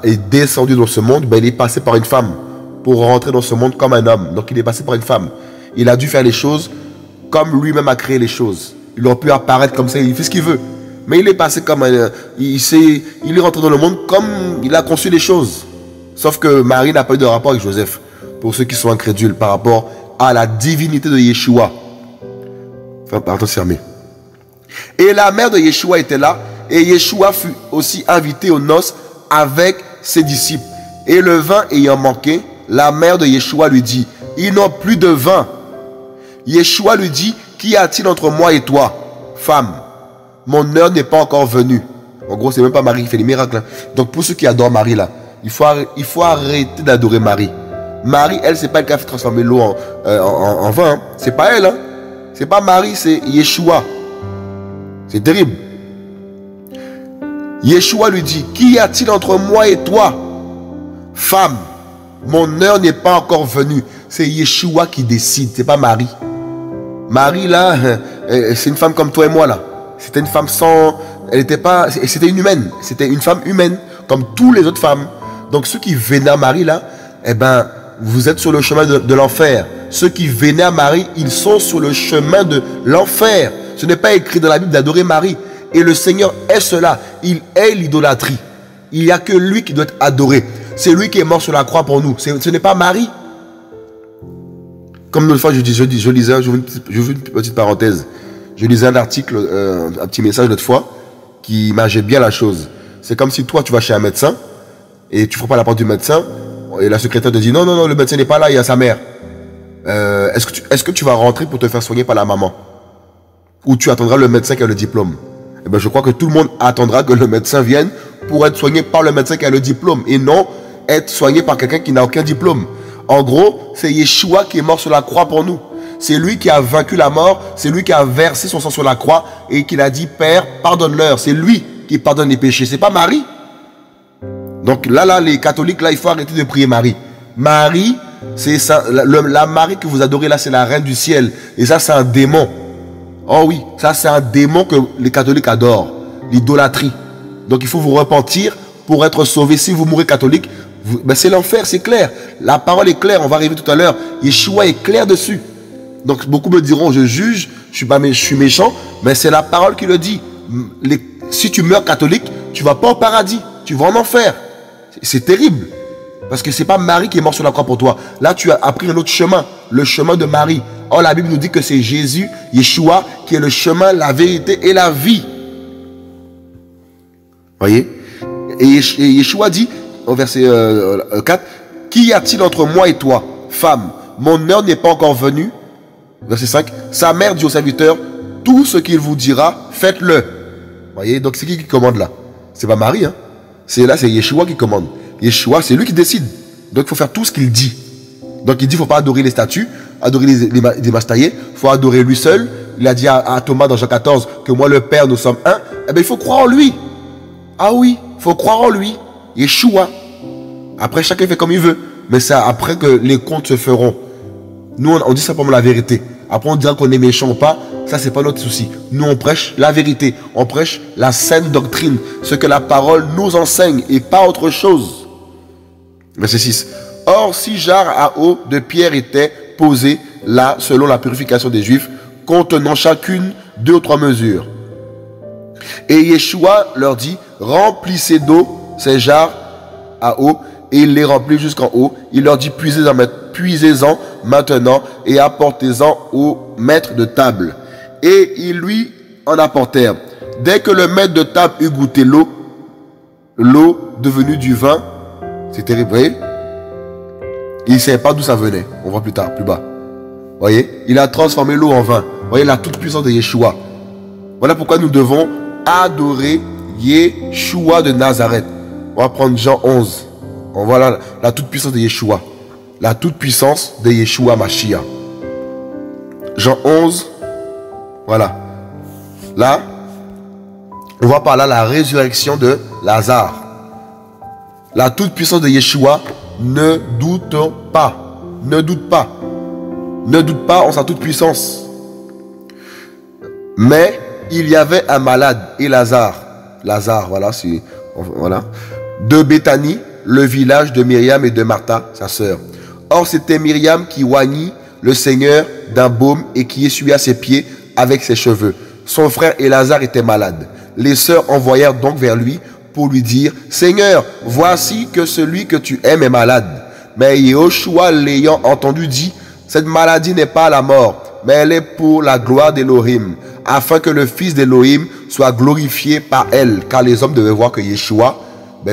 est descendu dans ce monde, ben, il est passé par une femme pour rentrer dans ce monde comme un homme. Donc il est passé par une femme. Il a dû faire les choses comme lui-même a créé les choses. Il aurait pu apparaître comme ça, il fait ce qu'il veut. Mais il est passé comme un... Il est rentré dans le monde comme il a conçu les choses. Sauf que Marie n'a pas eu de rapport avec Joseph. Pour ceux qui sont incrédules par rapport à la divinité de Yeshua. Enfin, pardon, fermé. Et la mère de Yeshua était là. Et Yeshua fut aussi invité aux noces avec ses disciples. Et le vin ayant manqué, la mère de Yeshua lui dit, ils n'ont plus de vin. Yeshua lui dit, qu'y a-t-il entre moi et toi, femme? Mon heure n'est pas encore venue. En gros, c'est même pas Marie qui fait les miracles. Hein. Donc pour ceux qui adorent Marie là, il faut arrêter d'adorer Marie. Marie, elle, c'est pas elle qui a fait transformer l'eau en vin. Hein. C'est pas elle. Hein. C'est pas Marie, c'est Yeshua. C'est terrible. Yeshua lui dit, qu'y a-t-il entre moi et toi, femme? Mon heure n'est pas encore venue. C'est Yeshua qui décide, c'est pas Marie. Marie là, c'est une femme comme toi et moi là. C'était une femme sans... Elle n'était pas... C'était une humaine. C'était une femme humaine, comme toutes les autres femmes. Donc ceux qui vénèrent Marie là, eh ben, vous êtes sur le chemin de l'enfer. Ceux qui vénèrent Marie, ils sont sur le chemin de l'enfer. Ce n'est pas écrit dans la Bible d'adorer Marie. Et le Seigneur est cela. Il est l'idolâtrie. Il n'y a que lui qui doit être adoré. C'est lui qui est mort sur la croix pour nous. Ce n'est pas Marie. Comme l'autre fois, je lisais, je veux une petite parenthèse. Je lisais un article, un petit message l'autre fois, qui imageait bien la chose. C'est comme si toi, tu vas chez un médecin, et tu ne feras pas la porte du médecin, et la secrétaire te dit, non, non, non, le médecin n'est pas là, il y a sa mère. Est-ce que tu vas rentrer pour te faire soigner par la maman? Ou tu attendras le médecin qui a le diplôme? Eh bien, je crois que tout le monde attendra que le médecin vienne pour être soigné par le médecin qui a le diplôme, et non être soigné par quelqu'un qui n'a aucun diplôme. En gros, c'est Yeshua qui est mort sur la croix pour nous. C'est lui qui a vaincu la mort, c'est lui qui a versé son sang sur la croix et qui a dit, Père, pardonne-leur. C'est lui qui pardonne les péchés, c'est pas Marie. Donc là, les catholiques, là, il faut arrêter de prier Marie. Marie, c'est ça, la Marie que vous adorez là, c'est la reine du ciel. Et ça, c'est un démon. Oh oui, ça, c'est un démon que les catholiques adorent. L'idolâtrie. Donc il faut vous repentir pour être sauvé. Si vous mourrez catholique, ben c'est l'enfer, c'est clair. La parole est claire, on va arriver tout à l'heure. Yeshua est clair dessus. Donc beaucoup me diront, je juge, je suis méchant, mais c'est la parole qui le dit. Si tu meurs catholique, tu ne vas pas au paradis, tu vas en enfer. C'est terrible. Parce que ce n'est pas Marie qui est morte sur la croix pour toi. Là, tu as appris un autre chemin, le chemin de Marie. Or, la Bible nous dit que c'est Jésus, Yeshua, qui est le chemin, la vérité et la vie. Voyez? Et Yeshua dit, au verset 4, « Qu'y a-t-il entre moi et toi, femme? Mon heure n'est pas encore venue. » Verset 5, « Sa mère dit au serviteur, « Tout ce qu'il vous dira, faites-le. » Voyez? Donc, c'est qui commande là? C'est pas Marie, hein? Là, c'est Yeshua qui commande. Yeshua, c'est lui qui décide. Donc, il faut faire tout ce qu'il dit. Donc, il dit, il ne faut pas adorer les statues, adorer les mastaillés. Il faut adorer lui seul. Il a dit à Thomas dans Jean 14 que moi, le Père, nous sommes un. Eh bien, il faut croire en lui. Ah oui, il faut croire en lui. Yeshua. Après, chacun fait comme il veut. Mais c'est après que les comptes se feront. Nous, on dit simplement la vérité. Après, on dira qu'on est méchant ou pas. Ça, c'est pas notre souci. Nous, on prêche la vérité. On prêche la saine doctrine. Ce que la parole nous enseigne et pas autre chose. Verset 6. Or, 6 jarres à eau de pierre étaient posées là, selon la purification des Juifs, contenant chacune 2 ou 3 mesures. Et Yeshua leur dit, remplissez d'eau ces jarres à eau, et il les remplit jusqu'en haut. Il leur dit, puisez-en maintenant et apportez-en au maître de table. Et ils lui en apportèrent. Dès que le maître de table eut goûté l'eau devenue du vin, c'est terrible, vous voyez? Il ne savait pas d'où ça venait. On voit plus tard, plus bas. Vous voyez? Il a transformé l'eau en vin. Vous voyez la toute puissance de Yeshua. Voilà pourquoi nous devons adorer Yeshua de Nazareth. On va prendre Jean 11. On voit la toute puissance de Yeshua. La toute puissance de Yeshua Mashiach. Jean 11. Voilà. Là, on voit par là la résurrection de Lazare. La toute puissance de Yeshua, ne doute pas. Ne doute pas. Ne doute pas en sa toute puissance. Mais il y avait un malade, et Lazare, voilà, voilà, de Béthanie, le village de Myriam et de Martha, sa sœur. Or, c'était Myriam qui oignit le Seigneur d'un baume et qui essuya ses pieds avec ses cheveux. Son frère et Lazare étaient malades. Les sœurs envoyèrent donc vers lui pour lui dire, « Seigneur, voici que celui que tu aimes est malade. » Mais Yehoshua, l'ayant entendu, dit, « Cette maladie n'est pas la mort, mais elle est pour la gloire d'Élohim, afin que le Fils d'Élohim soit glorifié par elle. » Car les hommes devaient voir que Yeshua,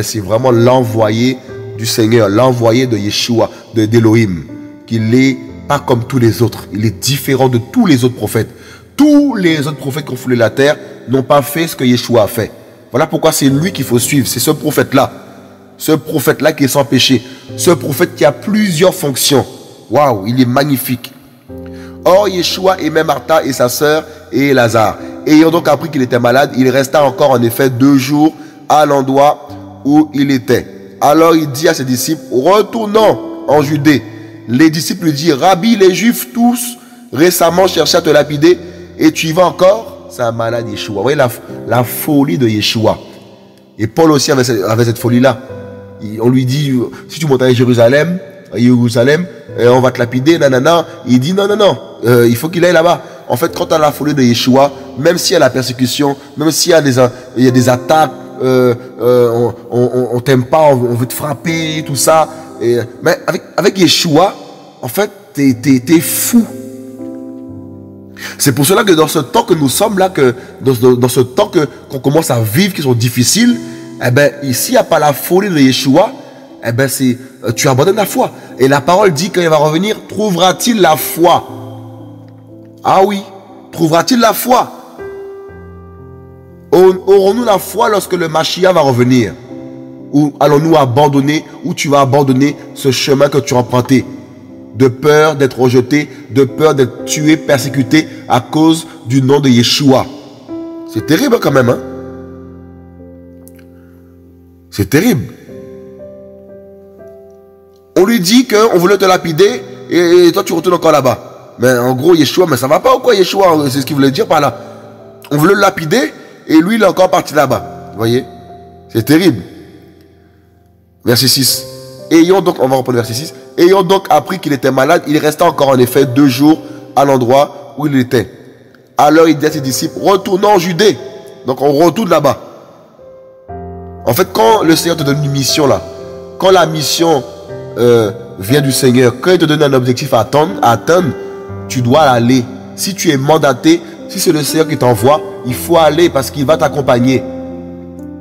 c'est vraiment l'envoyé du Seigneur, l'envoyé de Yeshua, d'Élohim. Qu'il n'est pas comme tous les autres. Il est différent de tous les autres prophètes. Tous les autres prophètes qui ont foulé la terre n'ont pas fait ce que Yeshua a fait. Voilà pourquoi c'est lui qu'il faut suivre. C'est ce prophète-là. Ce prophète-là qui est sans péché. Ce prophète qui a plusieurs fonctions. Waouh, il est magnifique. Or, Yeshua aimait Martha et sa sœur et Lazare. Ayant donc appris qu'il était malade, il resta encore en effet 2 jours à l'endroit où il était. Alors il dit à ses disciples, retournons en Judée. Les disciples lui disent, Rabbi, les Juifs tous récemment cherchaient à te lapider et tu y vas encore? C'est un malade Yeshua. Vous voyez la folie de Yeshua. Et Paul aussi avait cette folie-là. On lui dit, si tu montes à Jérusalem, on va te lapider, nanana. Il dit, non, il faut qu'il aille là-bas. En fait, quand tu as la folie de Yeshua, même s'il y a la persécution, même s'il y a des attaques, on t'aime pas, on veut te frapper, tout ça. Mais avec Yeshua, en fait, t'es fou. C'est pour cela que dans ce temps que nous sommes là, que dans ce temps qu'on commence à vivre, qui sont difficiles, ici, il n'y a pas la folie de Yeshua, tu abandonnes la foi. Et la parole dit, quand il va revenir, trouvera-t-il la foi? Ah oui, trouvera-t-il la foi? Aurons-nous la foi lorsque le Mashiach va revenir? Ou allons-nous abandonner, ou tu vas abandonner ce chemin que tu as emprunté? De peur d'être rejeté, de peur d'être tué, persécuté à cause du nom de Yeshua. C'est terrible quand même, hein? C'est terrible. On lui dit qu'on voulait te lapider et toi tu retournes encore là-bas. Mais en gros, Yeshua, mais ça va pas ou quoi, Yeshua? C'est ce qu'il voulait dire par là. On voulait le lapider et lui, il est encore parti là-bas. Vous voyez? C'est terrible. Verset 6. Ayant donc, on va reprendre verset 6. Ayant donc appris qu'il était malade, il restait encore en effet 2 jours à l'endroit où il était. Alors il dit à ses disciples, retournons en Judée. Donc on retourne là-bas. En fait, quand le Seigneur te donne une mission là, quand la mission vient du Seigneur, quand il te donne un objectif à atteindre, tu dois aller. Si tu es mandaté, si c'est le Seigneur qui t'envoie, il faut aller parce qu'il va t'accompagner.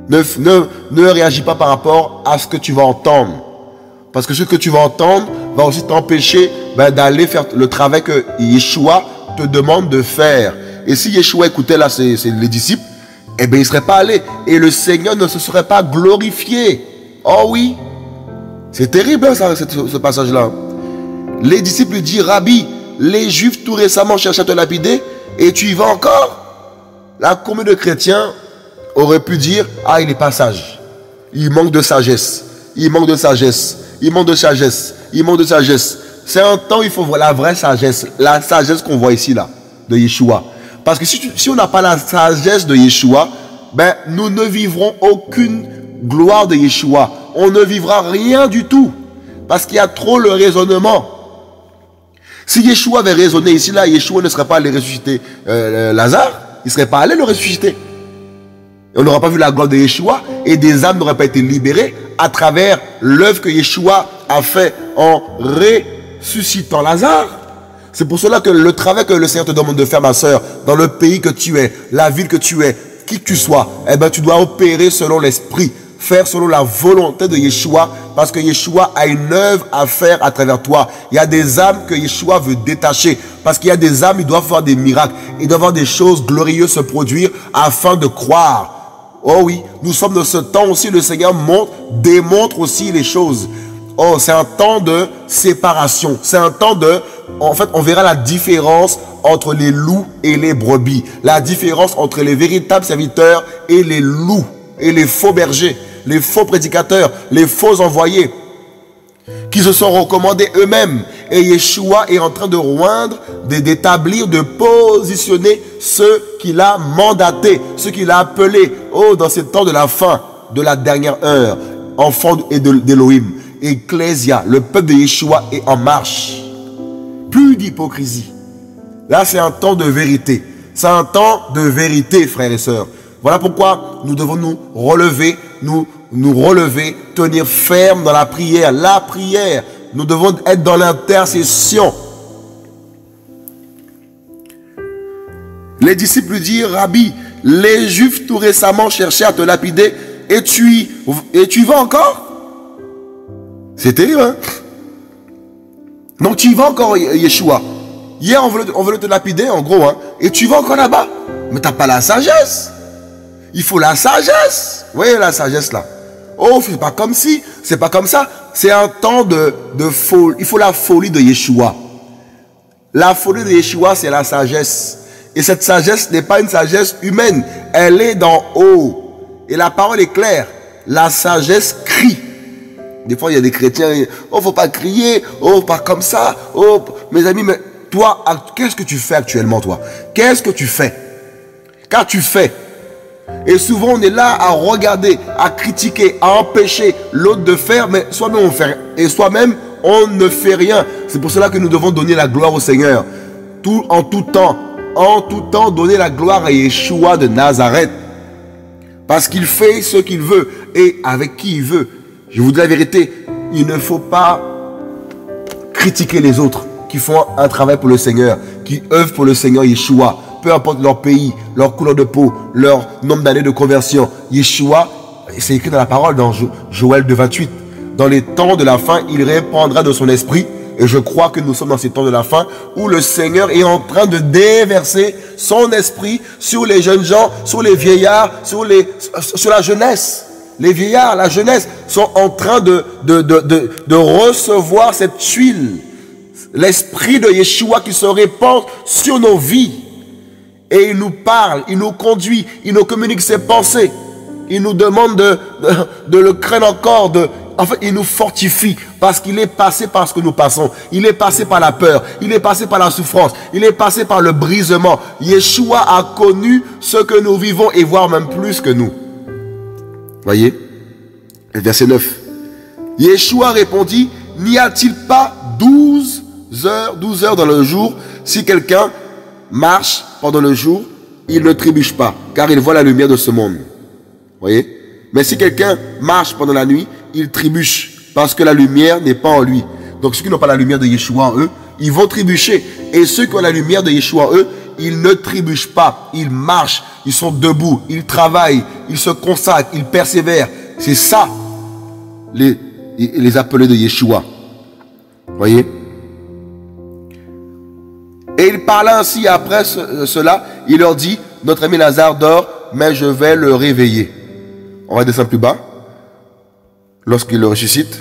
Ne réagis pas par rapport à ce que tu vas entendre. Parce que ce que tu vas entendre va aussi t'empêcher d'aller faire le travail que Yeshua te demande de faire. Et si Yeshua écoutait là les disciples, eh bien il ne serait pas allé. Et le Seigneur ne se serait pas glorifié. Oh oui. C'est terrible hein, ce passage-là. Les disciples lui disent, Rabbi, les Juifs tout récemment cherchaient à te lapider et tu y vas encore? Là, combien de chrétiens auraient pu dire, ah il n'est pas sage. Il manque de sagesse. Il manque de sagesse. Il manque de sagesse. Il manque de sagesse. C'est un temps où il faut voir la vraie sagesse. La sagesse qu'on voit ici, là, de Yeshua. Parce que si on n'a pas la sagesse de Yeshua, nous ne vivrons aucune gloire de Yeshua. On ne vivra rien du tout. Parce qu'il y a trop le raisonnement. Si Yeshua avait raisonné ici, là, Yeshua ne serait pas allé ressusciter Lazare. Il ne serait pas allé le ressusciter. On n'aura pas vu la gloire de Yeshua et des âmes n'auraient pas été libérées à travers l'œuvre que Yeshua a fait en ressuscitant Lazare. C'est pour cela que le travail que le Seigneur te demande de faire, ma soeur, dans le pays que tu es, la ville que tu es, qui que tu sois, tu dois opérer selon l'esprit, faire selon la volonté de Yeshua, parce que Yeshua a une œuvre à faire à travers toi. Il y a des âmes que Yeshua veut détacher, parce qu'il y a des âmes, ils doivent faire des miracles, ils doivent voir des choses glorieuses se produire afin de croire. Oh oui, nous sommes dans ce temps aussi, le Seigneur démontre aussi les choses. Oh, c'est un temps de séparation. C'est un temps de... En fait, on verra la différence entre les loups et les brebis. La différence entre les véritables serviteurs et les loups. Et les faux bergers, les faux prédicateurs, les faux envoyés. Qui se sont recommandés eux-mêmes. Et Yeshua est en train de roindre, d'établir, de positionner ceux qu'il a mandatés, ceux qu'il a appelés. Oh, dans ces temps de la fin, de la dernière heure, enfants d'Élohim, Ecclésia, le peuple de Yeshua est en marche. Plus d'hypocrisie. Là, c'est un temps de vérité. C'est un temps de vérité, frères et sœurs. Voilà pourquoi nous devons nous relever, nous relever, tenir ferme dans la prière. La prière, nous devons être dans l'intercession. Les disciples lui disent, Rabbi, les Juifs tout récemment cherchaient à te lapider et tu y vas encore? C'est terrible, hein? Donc tu y vas encore, Yeshua. Hier, on voulait te lapider, en gros, hein? Et tu vas encore là-bas. Mais tu n'as pas la sagesse. Il faut la sagesse. Vous voyez la sagesse là? Oh, c'est pas comme si, c'est pas comme ça. C'est un temps de folie. Il faut la folie de Yeshua. La folie de Yeshua, c'est la sagesse. Et cette sagesse n'est pas une sagesse humaine. Elle est d'en haut. Et la parole est claire. La sagesse crie. Des fois, il y a des chrétiens, oh, faut pas crier, oh, pas comme ça, oh, mes amis, mais toi, qu'est-ce que tu fais actuellement, toi? Qu'est-ce que tu fais? Car tu fais. Et souvent, on est là à regarder, à critiquer, à empêcher l'autre de faire, mais soi-même, on fait, et soi-même, on ne fait rien. C'est pour cela que nous devons donner la gloire au Seigneur. En tout temps, donner la gloire à Yeshua de Nazareth. Parce qu'il fait ce qu'il veut et avec qui il veut. Je vous dis la vérité, il ne faut pas critiquer les autres qui font un travail pour le Seigneur, qui œuvrent pour le Seigneur Yeshua, peu importe leur pays, leur couleur de peau, leur nombre d'années de conversion. Yeshua, c'est écrit dans la parole dans Joël 2,28. Dans les temps de la fin, il répandra de son esprit. Et je crois que nous sommes dans ces temps de la fin où le Seigneur est en train de déverser son esprit sur les jeunes gens, sur les vieillards, sur la jeunesse. les vieillards, la jeunesse sont en train de recevoir cette huile. L'esprit de Yeshua qui se répand sur nos vies. Et il nous parle, il nous conduit, il nous communique ses pensées. Il nous demande de le craindre encore. En fait, il nous fortifie parce qu'il est passé par ce que nous passons. Il est passé par la peur. Il est passé par la souffrance. Il est passé par le brisement. Yeshua a connu ce que nous vivons et voire même plus que nous. Voyez? Verset 9. Yeshua répondit, n'y a-t-il pas 12 heures dans le jour? Si quelqu'un marche pendant le jour, il ne trébuche pas, car il voit la lumière de ce monde. Voyez? Mais si quelqu'un marche pendant la nuit, il trébuche, parce que la lumière n'est pas en lui. Donc ceux qui n'ont pas la lumière de Yeshua en eux, ils vont trébucher. Et ceux qui ont la lumière de Yeshua en eux, ils ne trébuchent pas, ils marchent, ils sont debout, ils travaillent, ils se consacrent, ils persévèrent. C'est ça, les appelés de Yeshua. Voyez? Et il parla ainsi après cela, il leur dit, notre ami Lazare dort, mais je vais le réveiller. On va descendre plus bas. Lorsqu'il le ressuscite,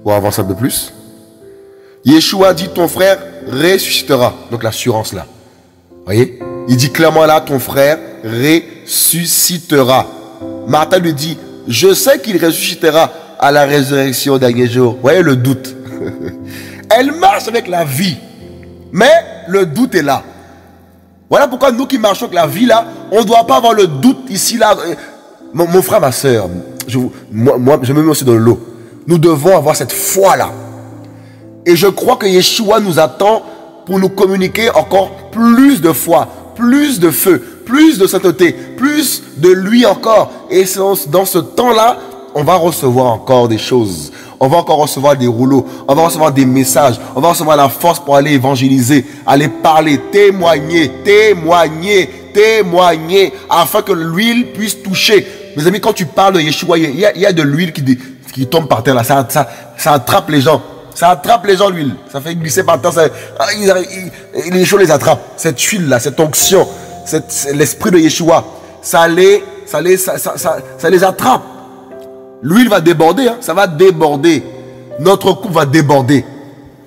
on va avancer un peu plus. Yeshua dit, ton frère ressuscitera. Donc l'assurance là. Voyez? Il dit clairement là, ton frère ressuscitera. Martha lui dit, je sais qu'il ressuscitera à la résurrection au dernier jour. Voyez le doute. Elle marche avec la vie. Mais le doute est là. Voilà pourquoi nous qui marchons avec la vie là, on ne doit pas avoir le doute ici là. Mon frère, ma soeur, je me mets aussi dans l'eau. Nous devons avoir cette foi là. Et je crois que Yeshua nous attend pour nous communiquer encore plus de foi, plus de feu, plus de sainteté, plus de lui encore. Et dans ce temps-là, on va recevoir encore des choses. On va encore recevoir des rouleaux, on va recevoir des messages, on va recevoir la force pour aller évangéliser, aller parler, témoigner, afin que l'huile puisse toucher. Mes amis, quand tu parles de Yeshua, il y a de l'huile qui tombe par terre là, ça attrape les gens. Ça attrape les gens, l'huile. Ça fait glisser par terre. Les gens les attrapent. Cette huile-là, cette onction, l'esprit de Yeshua, ça les attrape. L'huile va déborder, hein, ça va déborder. Notre coupe va déborder.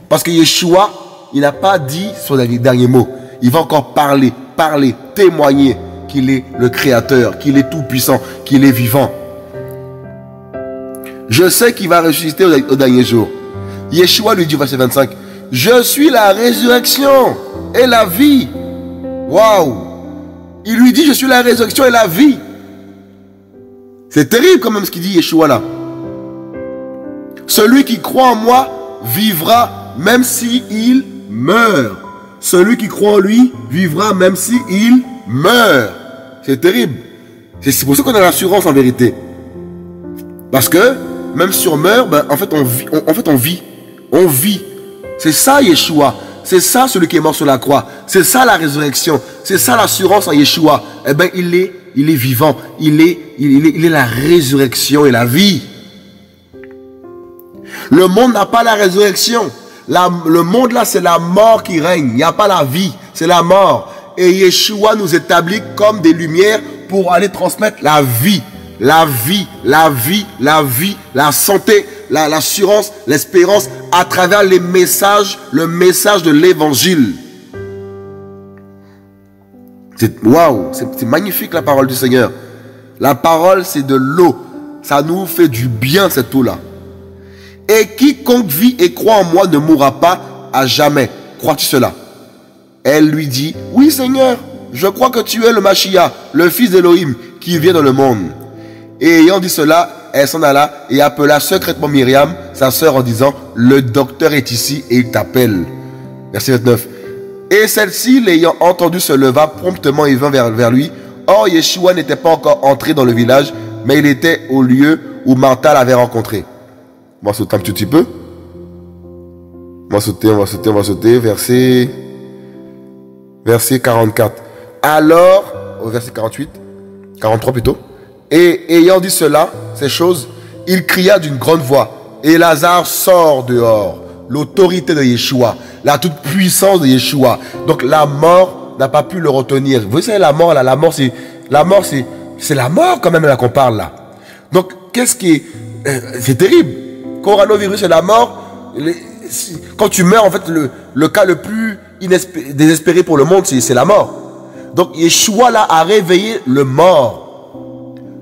Parce que Yeshua, il n'a pas dit son dernier mot. Il va encore parler, témoigner qu'il est le Créateur, qu'il est tout-puissant, qu'il est vivant. Je sais qu'il va ressusciter au dernier jour. Yeshua lui dit, verset 25, je suis la résurrection et la vie. Waouh! Il lui dit, je suis la résurrection et la vie. C'est terrible quand même ce qu'il dit Yeshua là. Celui qui croit en moi vivra même s'il meurt. Celui qui croit en lui vivra même s'il meurt. C'est terrible. C'est pour ça qu'on a l'assurance en vérité. Parce que même si on meurt, ben, en fait on vit. On vit. C'est ça Yeshua. C'est ça celui qui est mort sur la croix. C'est ça la résurrection. C'est ça l'assurance en Yeshua. Eh bien il est vivant. Il est la résurrection et la vie. Le monde n'a pas la résurrection. Le monde là, c'est la mort qui règne. Il n'y a pas la vie, c'est la mort. Et Yeshua nous établit comme des lumières pour aller transmettre la vie. La vie, la santé, l'assurance, l'espérance à travers le message de l'évangile. Waouh, c'est magnifique la parole du Seigneur. La parole, c'est de l'eau. Ça nous fait du bien cette eau-là. Et quiconque vit et croit en moi ne mourra pas à jamais. Crois-tu cela? Elle lui dit, oui Seigneur, je crois que tu es le Mashiach, le fils d'Élohim qui vient dans le monde. Et ayant dit cela, elle s'en alla et appela secrètement Myriam, sa sœur, en disant, le docteur est ici et il t'appelle. Verset 29. Et celle-ci, l'ayant entendu, se leva promptement et vint vers lui. Or, Yeshua n'était pas encore entré dans le village, mais il était au lieu où Martha l'avait rencontré. On va sauter un petit peu. On va sauter. Verset 44. Alors, au verset 48, 43 plutôt. Et ayant dit cela, ces choses, il cria d'une grande voix. Et Lazare sort dehors. L'autorité de Yeshua, la toute-puissance de Yeshua. Donc la mort n'a pas pu le retenir. Vous savez, la mort là, c'est la mort quand même là qu'on parle là. Donc, qu'est-ce qui est... c'est terrible. Coronavirus et la mort, quand tu meurs, en fait, le cas le plus désespéré pour le monde, c'est la mort. Donc, Yeshua, là, a réveillé le mort.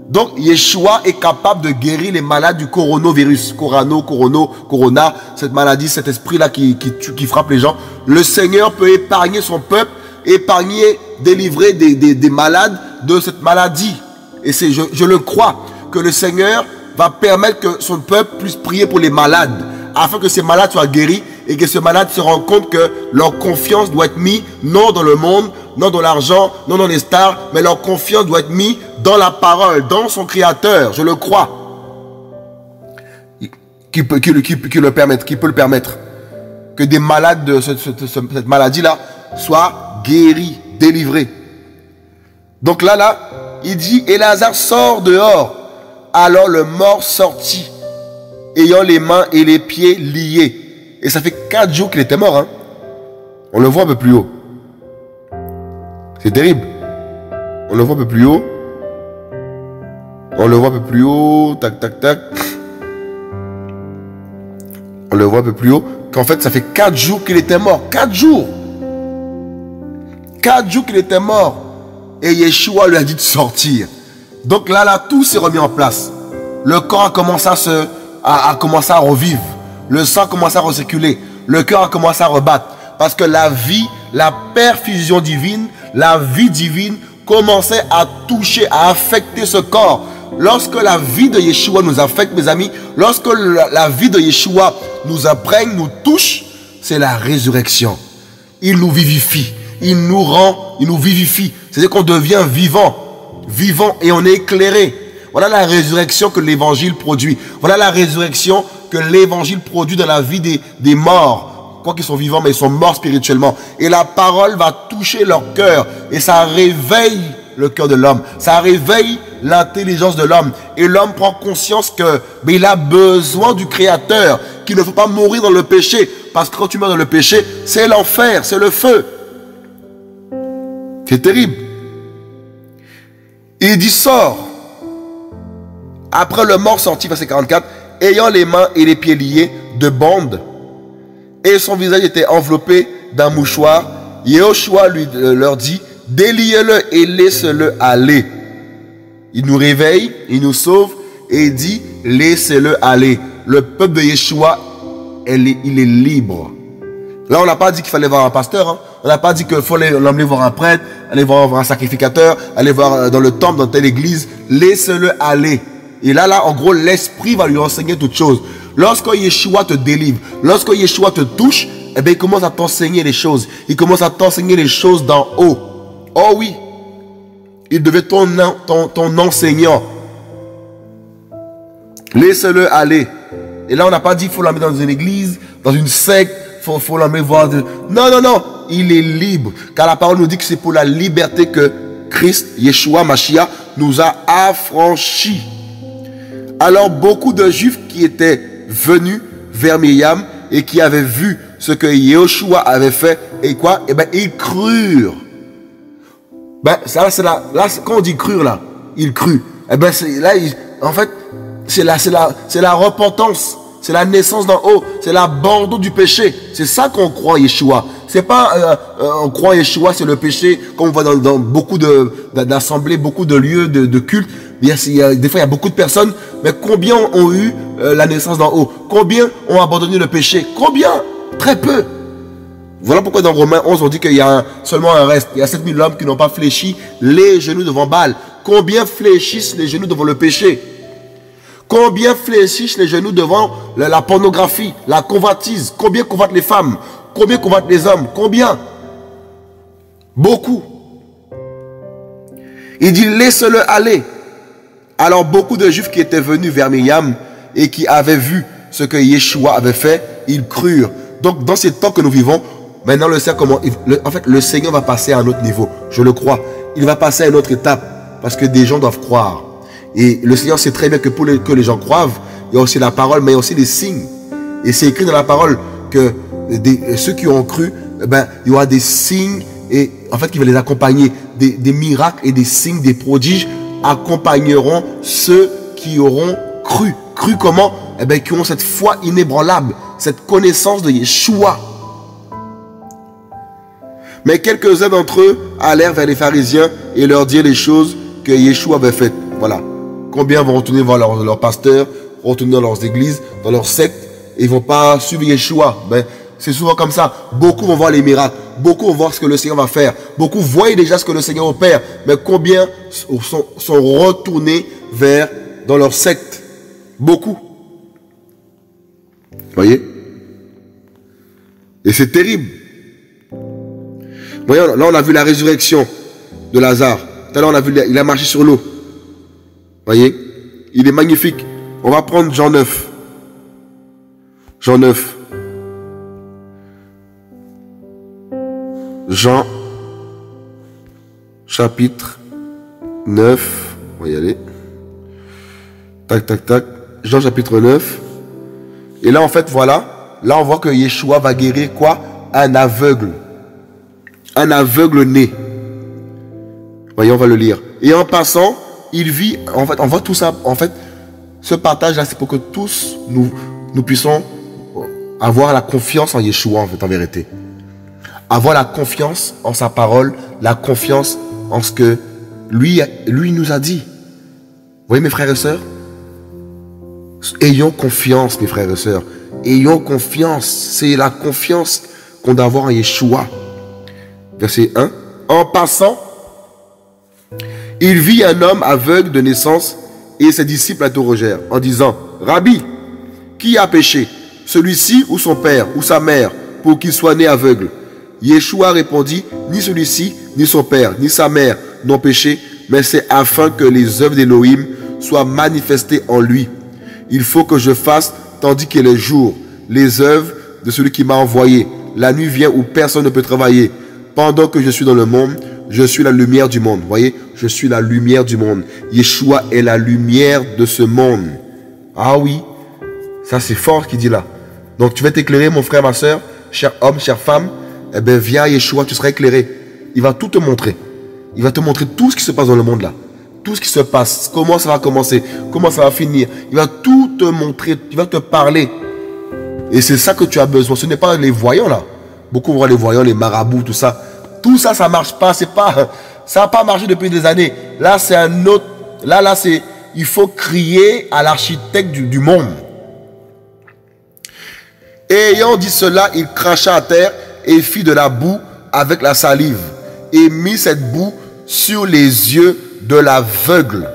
Donc, Yeshua est capable de guérir les malades du coronavirus. Corona, cette maladie, cet esprit-là qui frappe les gens. Le Seigneur peut épargner son peuple, délivrer des malades de cette maladie. Et je le crois, que le Seigneur va permettre que son peuple puisse prier pour les malades, afin que ces malades soient guéris et que ces malades se rendent compte que leur confiance doit être mise non dans le monde, non dans l'argent, non dans les stars, mais leur confiance doit être mise dans la parole, dans son Créateur. Je le crois. Qui peut le permettre. Que des malades de cette maladie-là soient guéris, délivrés. Donc là, il dit, et Lazare sort dehors. Alors le mort sortit, ayant les mains et les pieds liés. Et ça fait 4 jours qu'il était mort. Hein. On le voit un peu plus haut. C'est terrible. On le voit un peu plus haut. On le voit un peu plus haut. Tac, tac, tac. On le voit un peu plus haut. Qu'en fait, ça fait 4 jours qu'il était mort. 4 jours. 4 jours qu'il était mort. Et Yeshua lui a dit de sortir. Donc là, tout s'est remis en place. Le corps a commencé à revivre. Le sang a commencé à recirculer. Le cœur a commencé à rebattre. Parce que la vie, la perfusion divine, la vie divine commençait à toucher, à affecter ce corps. Lorsque la vie de Yeshua nous affecte, mes amis, lorsque la vie de Yeshua nous imprègne, nous touche, c'est la résurrection. Il nous vivifie. Il nous vivifie. C'est-à-dire qu'on devient vivant et on est éclairé. Voilà la résurrection que l'évangile produit. Voilà la résurrection que l'évangile produit dans la vie des morts. Quoi qu'ils sont vivants, mais ils sont morts spirituellement. Et la parole va toucher leur cœur. Et ça réveille le cœur de l'homme. Ça réveille l'intelligence de l'homme. Et l'homme prend conscience il a besoin du Créateur. Qu'il ne faut pas mourir dans le péché. Parce que quand tu meurs dans le péché, c'est l'enfer, c'est le feu. C'est terrible. Il dit, sort. Après le mort sorti, verset 44, ayant les mains et les pieds liés de bandes, et son visage était enveloppé d'un mouchoir, Yehoshua leur dit, déliez-le et laissez-le aller. Il nous réveille, il nous sauve, et il dit, laissez-le aller. Le peuple de Yeshua, il est libre. Là, on n'a pas dit qu'il fallait voir un pasteur. Hein. On n'a pas dit qu'il fallait l'emmener voir un prêtre, aller voir un sacrificateur, aller voir dans le temple, dans telle église. Laisse-le aller. Et là, en gros, l'esprit va lui enseigner toutes choses. Lorsque Yeshua te délivre, lorsque Yeshua te touche, eh bien, il commence à t'enseigner les choses. Il commence à t'enseigner les choses d'en haut. Oh oui. Il devait ton enseignant. Laisse-le aller. Et là, on n'a pas dit qu'il faut l'emmener dans une église, dans une secte. Faut l'emmener voir. Non. Il est libre. Car la parole nous dit que c'est pour la liberté que Christ, Yeshua, Mashiach, nous a affranchis. Alors beaucoup de Juifs qui étaient venus vers Myriam et qui avaient vu ce que Yehoshua avait fait, et quoi? Eh bien, ils crurent. Quand on dit crurent, là, ils crurent. Eh bien, en fait, c'est la repentance. C'est la naissance d'en haut. C'est l'abandon du péché. C'est ça qu'on croit Yeshua. C'est pas on croit Yeshua, c'est le péché, comme on voit dans beaucoup d'assemblées, beaucoup de lieux de culte. Des fois, il y a beaucoup de personnes, mais combien ont eu la naissance d'en haut? Combien ont abandonné le péché? Combien? Très peu. Voilà pourquoi dans Romains 11, on dit qu'il y a seulement un reste. Il y a 7000 hommes qui n'ont pas fléchi les genoux devant Baal. Combien fléchissent les genoux devant le péché? Combien fléchissent les genoux devant la pornographie, la convoitise? Combien convoitent les femmes? Combien convoitent les hommes? Combien? Beaucoup. Il dit, laisse-le aller. Alors beaucoup de Juifs qui étaient venus vers Myriam et qui avaient vu ce que Yeshua avait fait, ils crurent. Donc dans ces temps que nous vivons, maintenant le Seigneur va passer à un autre niveau. Je le crois. Il va passer à une autre étape parce que des gens doivent croire. Et le Seigneur sait très bien que que les gens croient, il y a aussi la parole, mais il y a aussi des signes. Et c'est écrit dans la parole que ceux qui ont cru, il y aura des signes, et en fait, qui va les accompagner. Des miracles et des signes, des prodiges accompagneront ceux qui auront cru. Cru comment? Eh bien, qui ont cette foi inébranlable, cette connaissance de Yeshua. Mais quelques-uns d'entre eux allèrent vers les pharisiens et leur dirent les choses que Yeshua avait faites. Voilà. Combien vont retourner voir leur pasteur, retourner dans leurs églises, dans leurs sectes, et ils ne vont pas suivre Yeshua. Ben, c'est souvent comme ça. Beaucoup vont voir les miracles. Beaucoup vont voir ce que le Seigneur va faire. Beaucoup voient déjà ce que le Seigneur opère. Mais combien sont retournés dans leur secte? Beaucoup. Voyez? Et c'est terrible. Voyez, là, on a vu la résurrection de Lazare. Tout à l'heure, on a vu, il a marché sur l'eau. Voyez? Il est magnifique. On va prendre Jean 9. Jean 9. Jean, chapitre 9. On va y aller. Tac, tac, tac. Jean, chapitre 9. Et là, en fait, voilà. Là, on voit que Yeshua va guérir quoi? Un aveugle. Un aveugle né. Voyez, on va le lire. Et en passant, il vit... En fait, on voit tout ça. En fait, ce partage-là, c'est pour que tous, nous puissions avoir la confiance en Yeshua, en fait, en vérité. Avoir la confiance en sa parole, la confiance en ce que lui nous a dit. Vous voyez, mes frères et sœurs? Ayons confiance, mes frères et sœurs. Ayons confiance. C'est la confiance qu'on doit avoir en Yeshua. Verset 1. En passant, il vit un homme aveugle de naissance et ses disciples l'interrogèrent en disant, Rabbi, qui a péché, celui-ci ou son père ou sa mère, pour qu'il soit né aveugle? Yeshua répondit, ni celui-ci, ni son père, ni sa mère n'ont péché, mais c'est afin que les œuvres d'Élohim soient manifestées en lui. Il faut que je fasse, tandis qu'il est jour, les œuvres de celui qui m'a envoyé. La nuit vient où personne ne peut travailler. Pendant que je suis dans le monde, je suis la lumière du monde. Vous voyez, je suis la lumière du monde. Yeshua est la lumière de ce monde. Ah oui, ça c'est fort ce qu'il dit là. Donc tu vas t'éclairer, mon frère, ma soeur, cher homme, chère femme. Eh bien, viens à Yeshua, tu seras éclairé. Il va tout te montrer. Il va te montrer tout ce qui se passe dans le monde là. Tout ce qui se passe, comment ça va commencer, comment ça va finir. Il va tout te montrer, il va te parler. Et c'est ça que tu as besoin. Ce n'est pas les voyants là. Beaucoup voient les voyants, les marabouts, tout ça. Tout ça, ça ne marche pas. Ça n'a pas marché depuis des années. Là, c'est un autre. Là, c'est. Il faut crier à l'architecte du monde. Et ayant dit cela, il cracha à terre et fit de la boue avec la salive. Et mit cette boue sur les yeux de l'aveugle.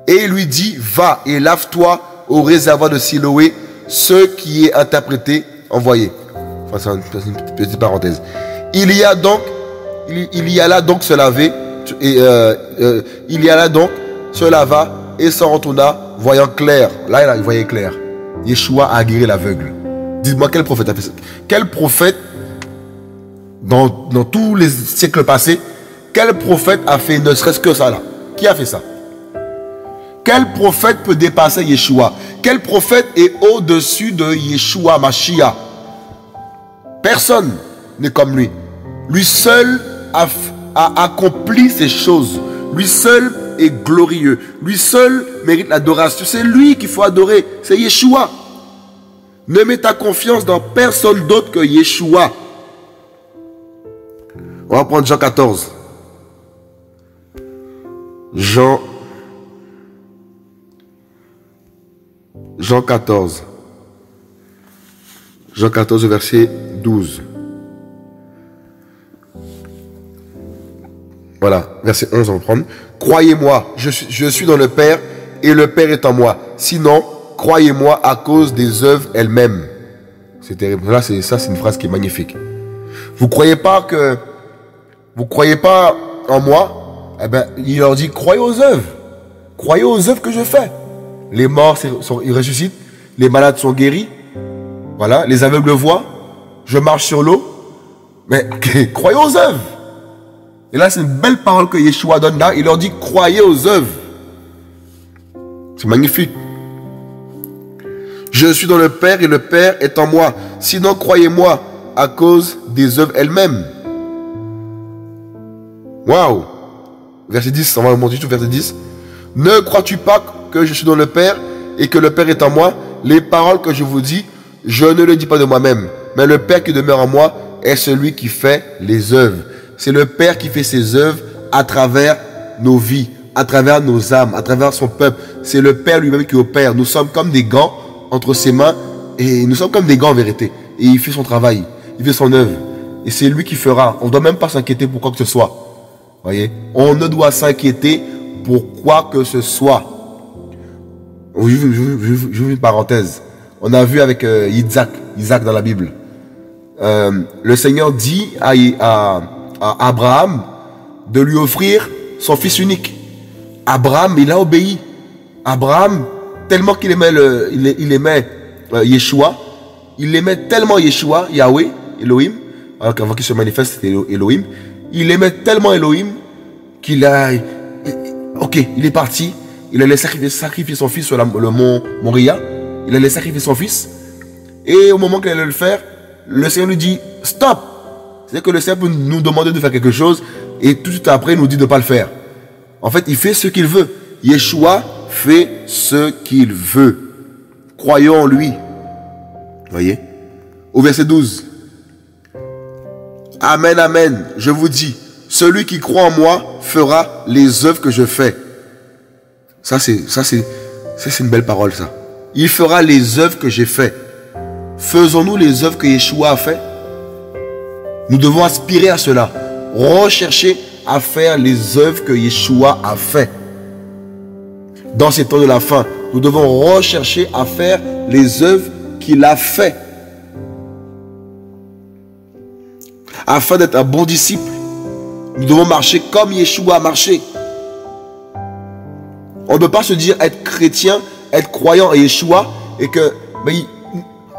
Et il lui dit, va et lave-toi au réservoir de Siloé, ce qui est interprété, envoyé. Enfin, c'est une petite parenthèse. Il y alla donc se laver, et il y alla donc se lava et s'en retourna, voyant clair. Là, il voyait clair. Yeshua a guéri l'aveugle. Dites-moi, quel prophète a fait ça? Quel prophète, dans tous les siècles passés, quel prophète a fait ne serait-ce que ça là? Qui a fait ça? Quel prophète peut dépasser Yeshua? Quel prophète est au-dessus de Yeshua Mashiach? Personne n'est comme lui. Lui seul a accompli ces choses. Lui seul est glorieux. Lui seul mérite l'adoration. C'est lui qu'il faut adorer. C'est Yeshua. Ne mets ta confiance dans personne d'autre que Yeshua. On va prendre Jean 14. Jean 14. Jean 14, verset 12. Voilà, verset 11, on va prendre. Croyez-moi, je suis dans le Père et le Père est en moi. Sinon, croyez-moi à cause des œuvres elles-mêmes. C'est terrible. Là, c'est une phrase qui est magnifique. Vous croyez pas en moi? Eh bien, il leur dit, croyez aux œuvres. Croyez aux œuvres que je fais. Les morts, ils ressuscitent. Les malades sont guéris. Voilà, les aveugles voient. Je marche sur l'eau. Mais croyez aux œuvres. Et là, c'est une belle parole que Yeshua donne là. Il leur dit, croyez aux œuvres. C'est magnifique. Je suis dans le Père et le Père est en moi. Sinon, croyez-moi à cause des œuvres elles-mêmes. Waouh. Verset 10, on va monter tout verset 10. Ne crois-tu pas que je suis dans le Père et que le Père est en moi, les paroles que je vous dis, je ne les dis pas de moi-même, mais le Père qui demeure en moi est celui qui fait les œuvres. C'est le Père qui fait ses œuvres à travers nos vies, à travers nos âmes, à travers son peuple. C'est le Père lui-même qui opère. Nous sommes comme des gants entre ses mains et nous sommes comme des gants en vérité. Et il fait son travail, il fait son œuvre. Et c'est lui qui fera. On ne doit même pas s'inquiéter pour quoi que ce soit. Voyez, on ne doit s'inquiéter pour quoi que ce soit. Je vous une parenthèse. On a vu avec Isaac dans la Bible. Le Seigneur dit à Abraham de lui offrir son fils unique. Abraham, il a obéi. Abraham, tellement qu'il aimait, il aimait Yeshua, il aimait tellement Yeshua, Yahweh, Elohim, avant qu'il se manifeste, c'était Elohim. Il aimait tellement Elohim qu'il a... Ok, il est parti. Il allait sacrifier son fils sur le mont Moria. Il allait sacrifier son fils. Et au moment qu'il allait le faire, le Seigneur lui dit stop. C'est-à-dire que le Seigneur peut nous demander de faire quelque chose et tout de suite après il nous dit de ne pas le faire. En fait, il fait ce qu'il veut. Yeshua fait ce qu'il veut. Croyons en lui. Voyez. Au verset 12. Amen, amen. Je vous dis, celui qui croit en moi fera les œuvres que je fais. Ça c'est une belle parole, ça. Il fera les œuvres que j'ai fait. Faisons-nous les œuvres que Yeshua a fait? Nous devons aspirer à cela. Rechercher à faire les œuvres que Yeshua a fait. Dans ces temps de la fin, nous devons rechercher à faire les œuvres qu'il a fait. Afin d'être un bon disciple, nous devons marcher comme Yeshua a marché. On ne peut pas se dire être chrétien, être croyant à Yeshua et que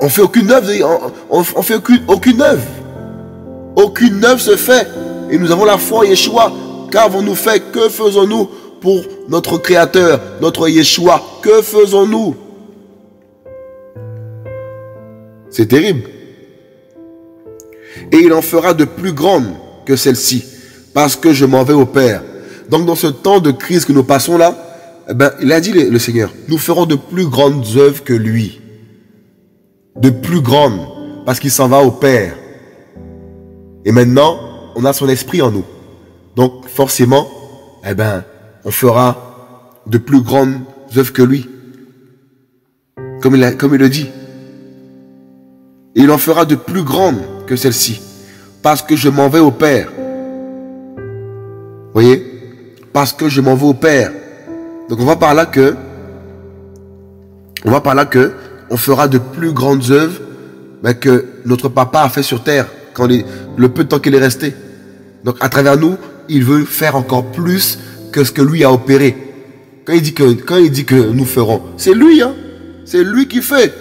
on fait aucune œuvre, on fait aucune œuvre. Aucune œuvre se fait. Et nous avons la foi en Yeshua. Qu'avons-nous fait? Que faisons-nous pour notre Créateur, notre Yeshua? Que faisons-nous? C'est terrible. Et il en fera de plus grandes que celle-ci, parce que je m'en vais au Père. Donc dans ce temps de crise que nous passons là, il a dit le Seigneur, nous ferons de plus grandes œuvres que lui. De plus grandes, parce qu'il s'en va au Père. Et maintenant, on a son esprit en nous. Donc forcément, on fera de plus grandes œuvres que lui. Comme il le dit. Et il en fera de plus grandes que celle-ci. Parce que je m'en vais au Père. Voyez? Parce que je m'en vais au Père. Donc on va par là que on fera de plus grandes œuvres que notre papa a fait sur terre quand le peu de temps qu'il est resté. Donc à travers nous, il veut faire encore plus que ce que lui a opéré. Quand il dit que nous ferons, c'est lui, hein? C'est lui qui fait.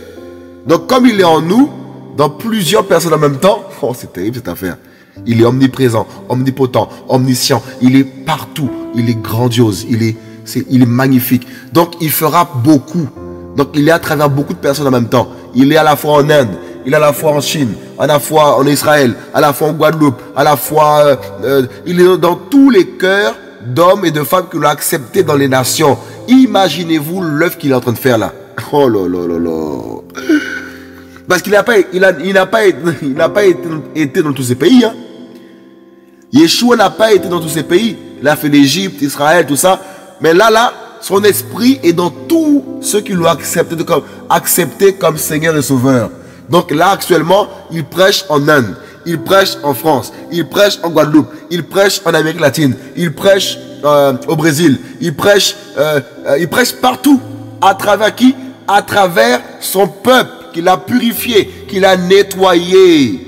Donc comme il est en nous, dans plusieurs personnes en même temps, oh c'est terrible cette affaire. Il est omniprésent, omnipotent, omniscient. Il est partout. Il est grandiose. Il est magnifique. Donc il fera beaucoup. Donc il est à travers beaucoup de personnes en même temps. Il est à la fois en Inde, il est à la fois en Chine, à la fois en Israël, à la fois en Guadeloupe, à la fois... il est dans tous les cœurs d'hommes et de femmes qui l'ont accepté dans les nations. Imaginez-vous l'œuvre qu'il est en train de faire là. Oh là là là là. Parce qu'il n'a pas été dans tous ces pays. Hein. Yeshua n'a pas été dans tous ces pays. Il a fait l'Égypte, Israël, tout ça. Mais là, son esprit est dans tous ceux qui l'ont accepté comme Seigneur et Sauveur. Donc là, actuellement, il prêche en Inde, il prêche en France, il prêche en Guadeloupe, il prêche en Amérique latine, il prêche au Brésil, il prêche partout. À travers qui? À travers son peuple qu'il a purifié, qu'il a nettoyé.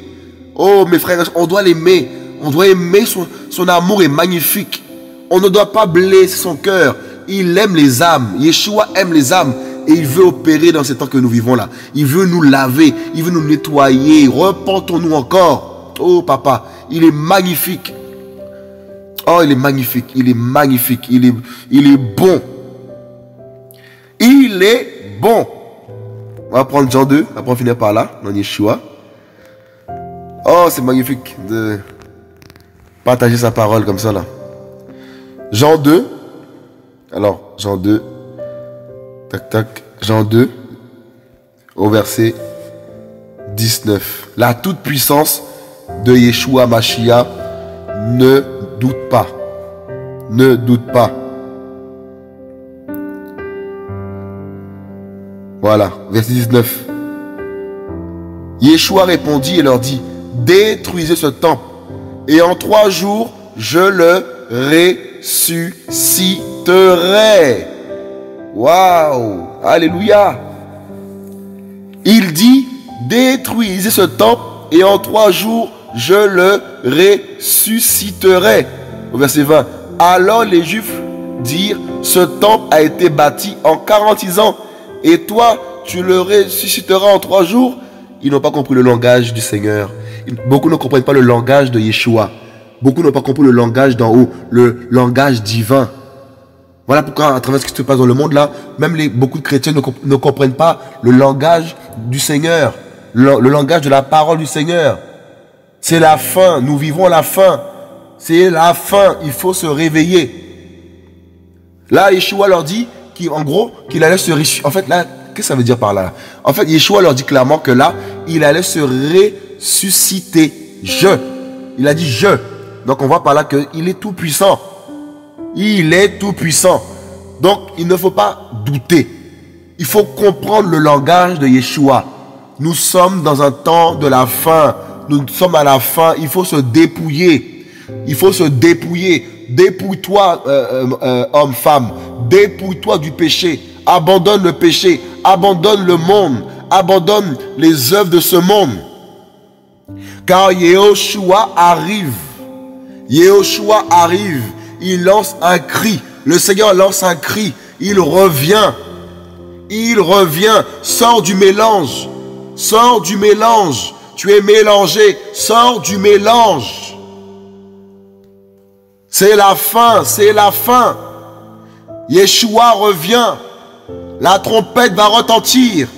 Oh mes frères, on doit l'aimer. On doit aimer son amour est magnifique. On ne doit pas blesser son cœur. Il aime les âmes. Yeshua aime les âmes. Et il veut opérer dans ces temps que nous vivons là. Il veut nous laver. Il veut nous nettoyer. Repentons-nous encore. Oh papa, il est magnifique. Oh, il est magnifique. Il est magnifique. Il est bon. Il est bon. On va prendre Jean 2. Après on finir par là. Dans Yeshua. Oh, c'est magnifique de partager sa parole comme ça là. Jean 2. Alors, Jean 2. Tac, tac. Jean 2, au verset 19. La toute-puissance de Yeshua Mashiach, ne doute pas. Ne doute pas. Voilà, verset 19. Yeshua répondit et leur dit, détruisez ce temple, et en 3 jours, je le ressusciterai. Waouh! Alléluia! Il dit, détruisez ce temple, et en 3 jours, je le ressusciterai. Au verset 20. Alors les Juifs dirent, ce temple a été bâti en 46 ans, et toi, tu le ressusciteras en 3 jours. Ils n'ont pas compris le langage du Seigneur. Beaucoup ne comprennent pas le langage de Yeshua. Beaucoup n'ont pas compris le langage d'en haut, le langage divin. Voilà pourquoi, à travers ce qui se passe dans le monde là, même beaucoup de chrétiens ne comprennent pas le langage du Seigneur, le langage de la parole du Seigneur. C'est la fin, nous vivons la fin. C'est la fin, il faut se réveiller. Là, Yeshua leur dit qu'en gros, qu'il allait se ressusciter. En fait, là, qu'est-ce que ça veut dire par là? En fait, Yeshua leur dit clairement que là, il allait se ressusciter. Il a dit je. Donc, on voit par là qu'il est tout puissant. Il est tout puissant. Donc, il ne faut pas douter. Il faut comprendre le langage de Yeshua. Nous sommes dans un temps de la fin. Nous sommes à la fin. Il faut se dépouiller. Il faut se dépouiller. Dépouille-toi, homme, femme. Dépouille-toi du péché. Abandonne le péché. Abandonne le monde. Abandonne les œuvres de ce monde. Car Yehoshua arrive. Yehoshua arrive. Il lance un cri. Le Seigneur lance un cri. Il revient. Il revient. Sors du mélange. Sors du mélange. Tu es mélangé. Sors du mélange. C'est la fin. C'est la fin. Yeshua revient. La trompette va retentir.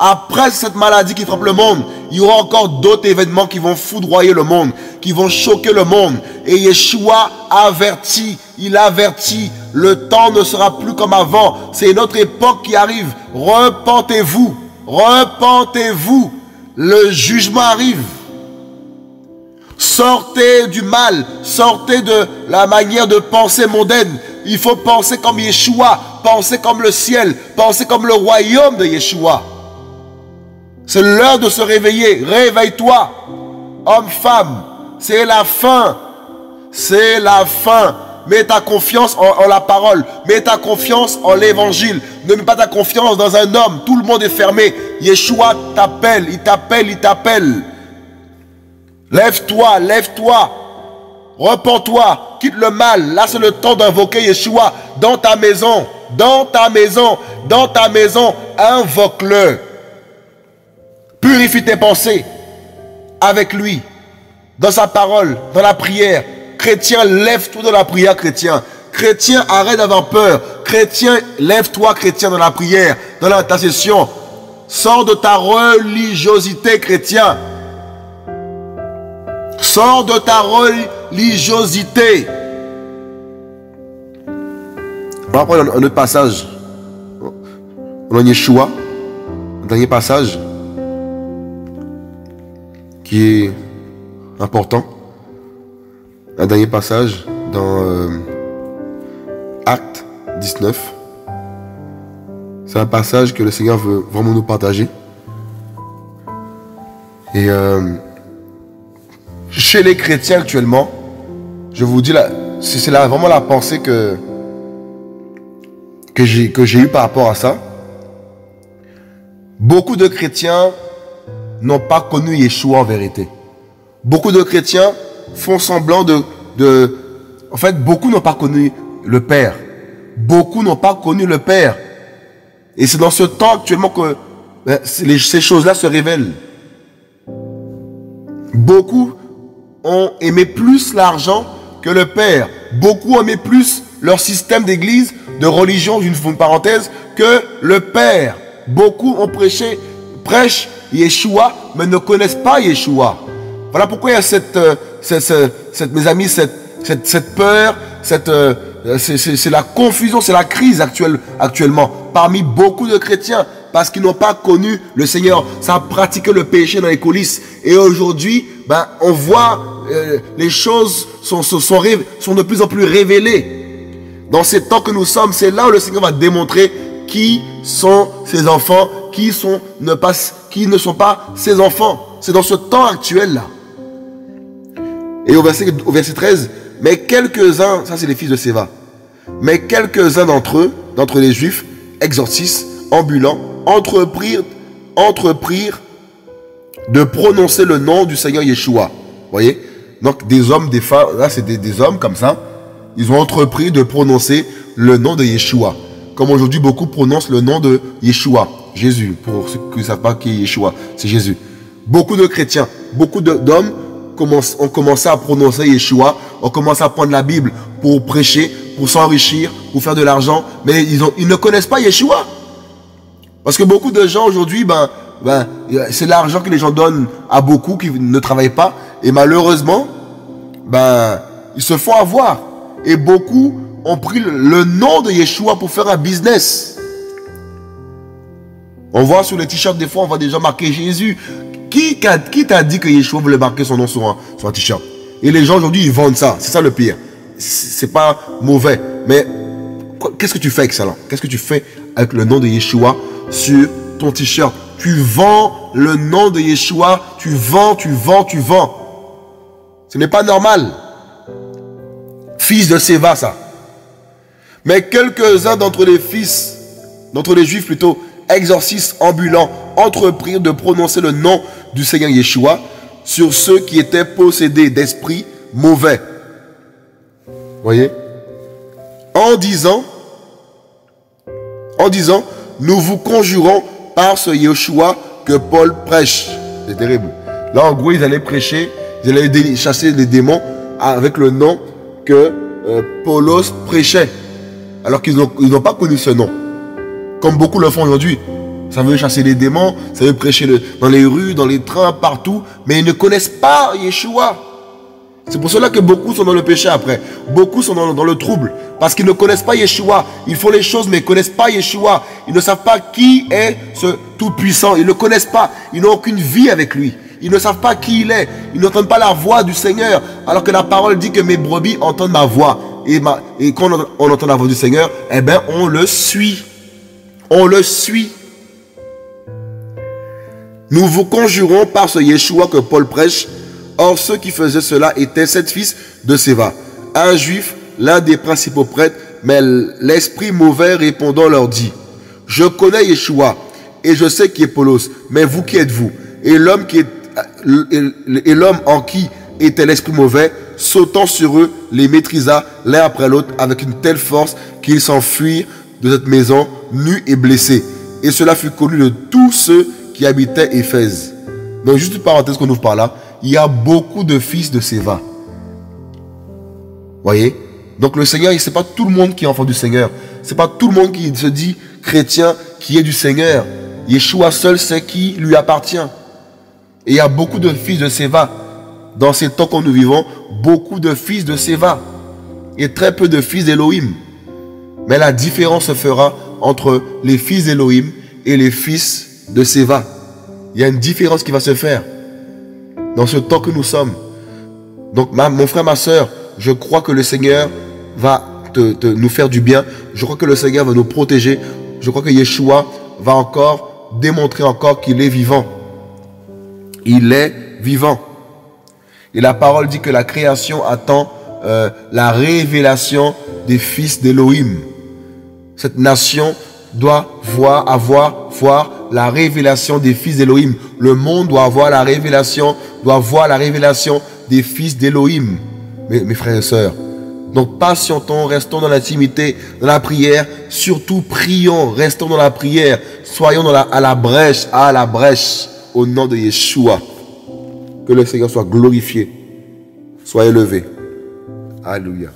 Après cette maladie qui frappe le monde, il y aura encore d'autres événements qui vont foudroyer le monde, qui vont choquer le monde. Et Yeshua avertit, il avertit, le temps ne sera plus comme avant. C'est notre époque qui arrive. Repentez-vous, repentez-vous. Le jugement arrive. Sortez du mal, sortez de la manière de penser mondaine. Il faut penser comme Yeshua, penser comme le ciel, penser comme le royaume de Yeshua. C'est l'heure de se réveiller. Réveille-toi, homme, femme. C'est la fin. C'est la fin. Mets ta confiance en la parole. Mets ta confiance en l'évangile. Ne mets pas ta confiance dans un homme. Tout le monde est fermé. Yeshua t'appelle. Il t'appelle. Il t'appelle. Lève-toi. Lève-toi. Repens-toi. Quitte le mal. Là, c'est le temps d'invoquer Yeshua dans ta maison. Dans ta maison. Dans ta maison. Invoque-le. Purifie tes pensées avec lui, dans sa parole, dans la prière. Chrétien, lève-toi dans la prière, chrétien. Chrétien, arrête d'avoir peur. Chrétien, lève-toi, chrétien, dans la prière, dans l'intercession. Sors de ta religiosité, chrétien. Sors de ta religiosité. On va prendre un autre passage. On a Yeshua, un dernier passage qui est important. Un dernier passage dans Acte 19. C'est un passage que le Seigneur veut vraiment nous partager. Et chez les chrétiens actuellement, je vous dis, c'est vraiment la pensée que j'ai eue par rapport à ça. Beaucoup de chrétiens n'ont pas connu Yeshua en vérité. Beaucoup de chrétiens font semblant en fait, beaucoup n'ont pas connu le Père. Beaucoup n'ont pas connu le Père. Et c'est dans ce temps actuellement que ces choses-là se révèlent. Beaucoup ont aimé plus l'argent que le Père. Beaucoup ont aimé plus leur système d'église, de religion, d'une parenthèse, que le Père. Beaucoup ont prêchent Yeshua, mais ne connaissent pas Yeshua. Voilà pourquoi il y a mes amis, cette peur, c'est la confusion, c'est la crise actuellement. parmi beaucoup de chrétiens parce qu'ils n'ont pas connu le Seigneur. Ça a pratiqué le péché dans les coulisses. Et aujourd'hui, on voit les choses sont de plus en plus révélées. Dans ces temps que nous sommes, c'est là où le Seigneur va démontrer qui sont ses enfants, qui ne sont pas ses enfants. C'est dans ce temps actuel-là. Et au verset 13, mais quelques-uns, ça c'est les fils de Séva, mais quelques-uns d'entre les Juifs, exorcistes, ambulants, entreprirent de prononcer le nom du Seigneur Yeshua. Vous voyez? Donc des hommes, des femmes, là c'est des hommes comme ça, ils ont entrepris de prononcer le nom de Yeshua. Comme aujourd'hui, beaucoup prononcent le nom de Yeshua, Jésus. Pour ceux qui ne savent pas qui est Yeshua, c'est Jésus. Beaucoup de chrétiens, beaucoup d'hommes ont commencé à prononcer Yeshua, ont commencé à prendre la Bible pour prêcher, pour s'enrichir, pour faire de l'argent. Mais ils ne connaissent pas Yeshua. Parce que beaucoup de gens aujourd'hui, c'est l'argent que les gens donnent à beaucoup qui ne travaillent pas. Et malheureusement, ils se font avoir. Et beaucoup ont pris le nom de Yeshua pour faire un business. On voit sur les t-shirts, des fois, on voit des gens marquer Jésus. Qui t'a dit que Yeshua voulait marquer son nom sur un t-shirt? Et les gens aujourd'hui, ils vendent ça. C'est ça le pire. C'est pas mauvais. Mais qu'est-ce que tu fais avec ça là? Qu'est-ce que tu fais avec le nom de Yeshua sur ton t-shirt? Tu vends le nom de Yeshua. Tu vends. Ce n'est pas normal. Fils de Séva, ça. Mais quelques-uns d'entre les Juifs plutôt, exorcistes ambulants, entreprirent de prononcer le nom du Seigneur Yeshua sur ceux qui étaient possédés d'esprits mauvais. Voyez? En disant, nous vous conjurons par ce Yeshua que Paul prêche. C'est terrible. Là, en gros, ils allaient prêcher, ils allaient chasser les démons avec le nom que Paulos prêchait. Alors qu'ils n'ont pas connu ce nom. Comme beaucoup le font aujourd'hui. Ça veut chasser les démons, ça veut prêcher dans les rues, dans les trains, partout. Mais ils ne connaissent pas Yeshua. C'est pour cela que beaucoup sont dans le péché après. Beaucoup sont dans le trouble. Parce qu'ils ne connaissent pas Yeshua. Ils font les choses mais ils ne connaissent pas Yeshua. Ils ne savent pas qui est ce Tout-Puissant. Ils ne connaissent pas. Ils n'ont aucune vie avec lui. Ils ne savent pas qui il est. Ils n'entendent pas la voix du Seigneur. Alors que la parole dit que mes brebis entendent ma voix. Et quand on entend la voix du Seigneur, on le suit. On le suit. Nous vous conjurons par ce Yeshua que Paul prêche. Or, ceux qui faisaient cela étaient 7 fils de Séva. Un juif, l'un des principaux prêtres, mais l'esprit mauvais répondant leur dit, je connais Yeshua et je sais qui est Paulos, mais vous qui êtes-vous? Et l'homme en qui était l'esprit mauvais, sautant sur eux, les maîtrisa l'un après l'autre avec une telle force qu'ils s'enfuirent de cette maison, nus et blessés. Et cela fut connu de tous ceux qui habitaient Éphèse. Donc juste une parenthèse qu'on ouvre par là, il y a beaucoup de fils de Séva. Voyez? Donc le Seigneur, c'est pas tout le monde qui est enfant du Seigneur. C'est pas tout le monde qui se dit chrétien, qui est du Seigneur. Yeshua seul sait qui lui appartient. Et il y a beaucoup de fils de Séva. Dans ces temps que nous vivons, beaucoup de fils de Séva. Et très peu de fils d'Élohim. Mais la différence se fera entre les fils d'Élohim et les fils de Séva. Il y a une différence qui va se faire dans ce temps que nous sommes. Donc mon frère, ma soeur, je crois que le Seigneur va nous faire du bien. Je crois que le Seigneur va nous protéger. Je crois que Yeshua va encore démontrer encore qu'il est vivant. Il est vivant. Et la parole dit que la création attend la révélation des fils d'Élohim. Cette nation doit voir la révélation des fils d'Élohim. Le monde doit voir la révélation des fils d'Élohim. Mes frères et sœurs. Donc patientons, restons dans l'intimité, dans la prière. Surtout prions, restons dans la prière. Soyons à la brèche, au nom de Yeshua. Que le Seigneur soit glorifié. Soyez levés. Alléluia.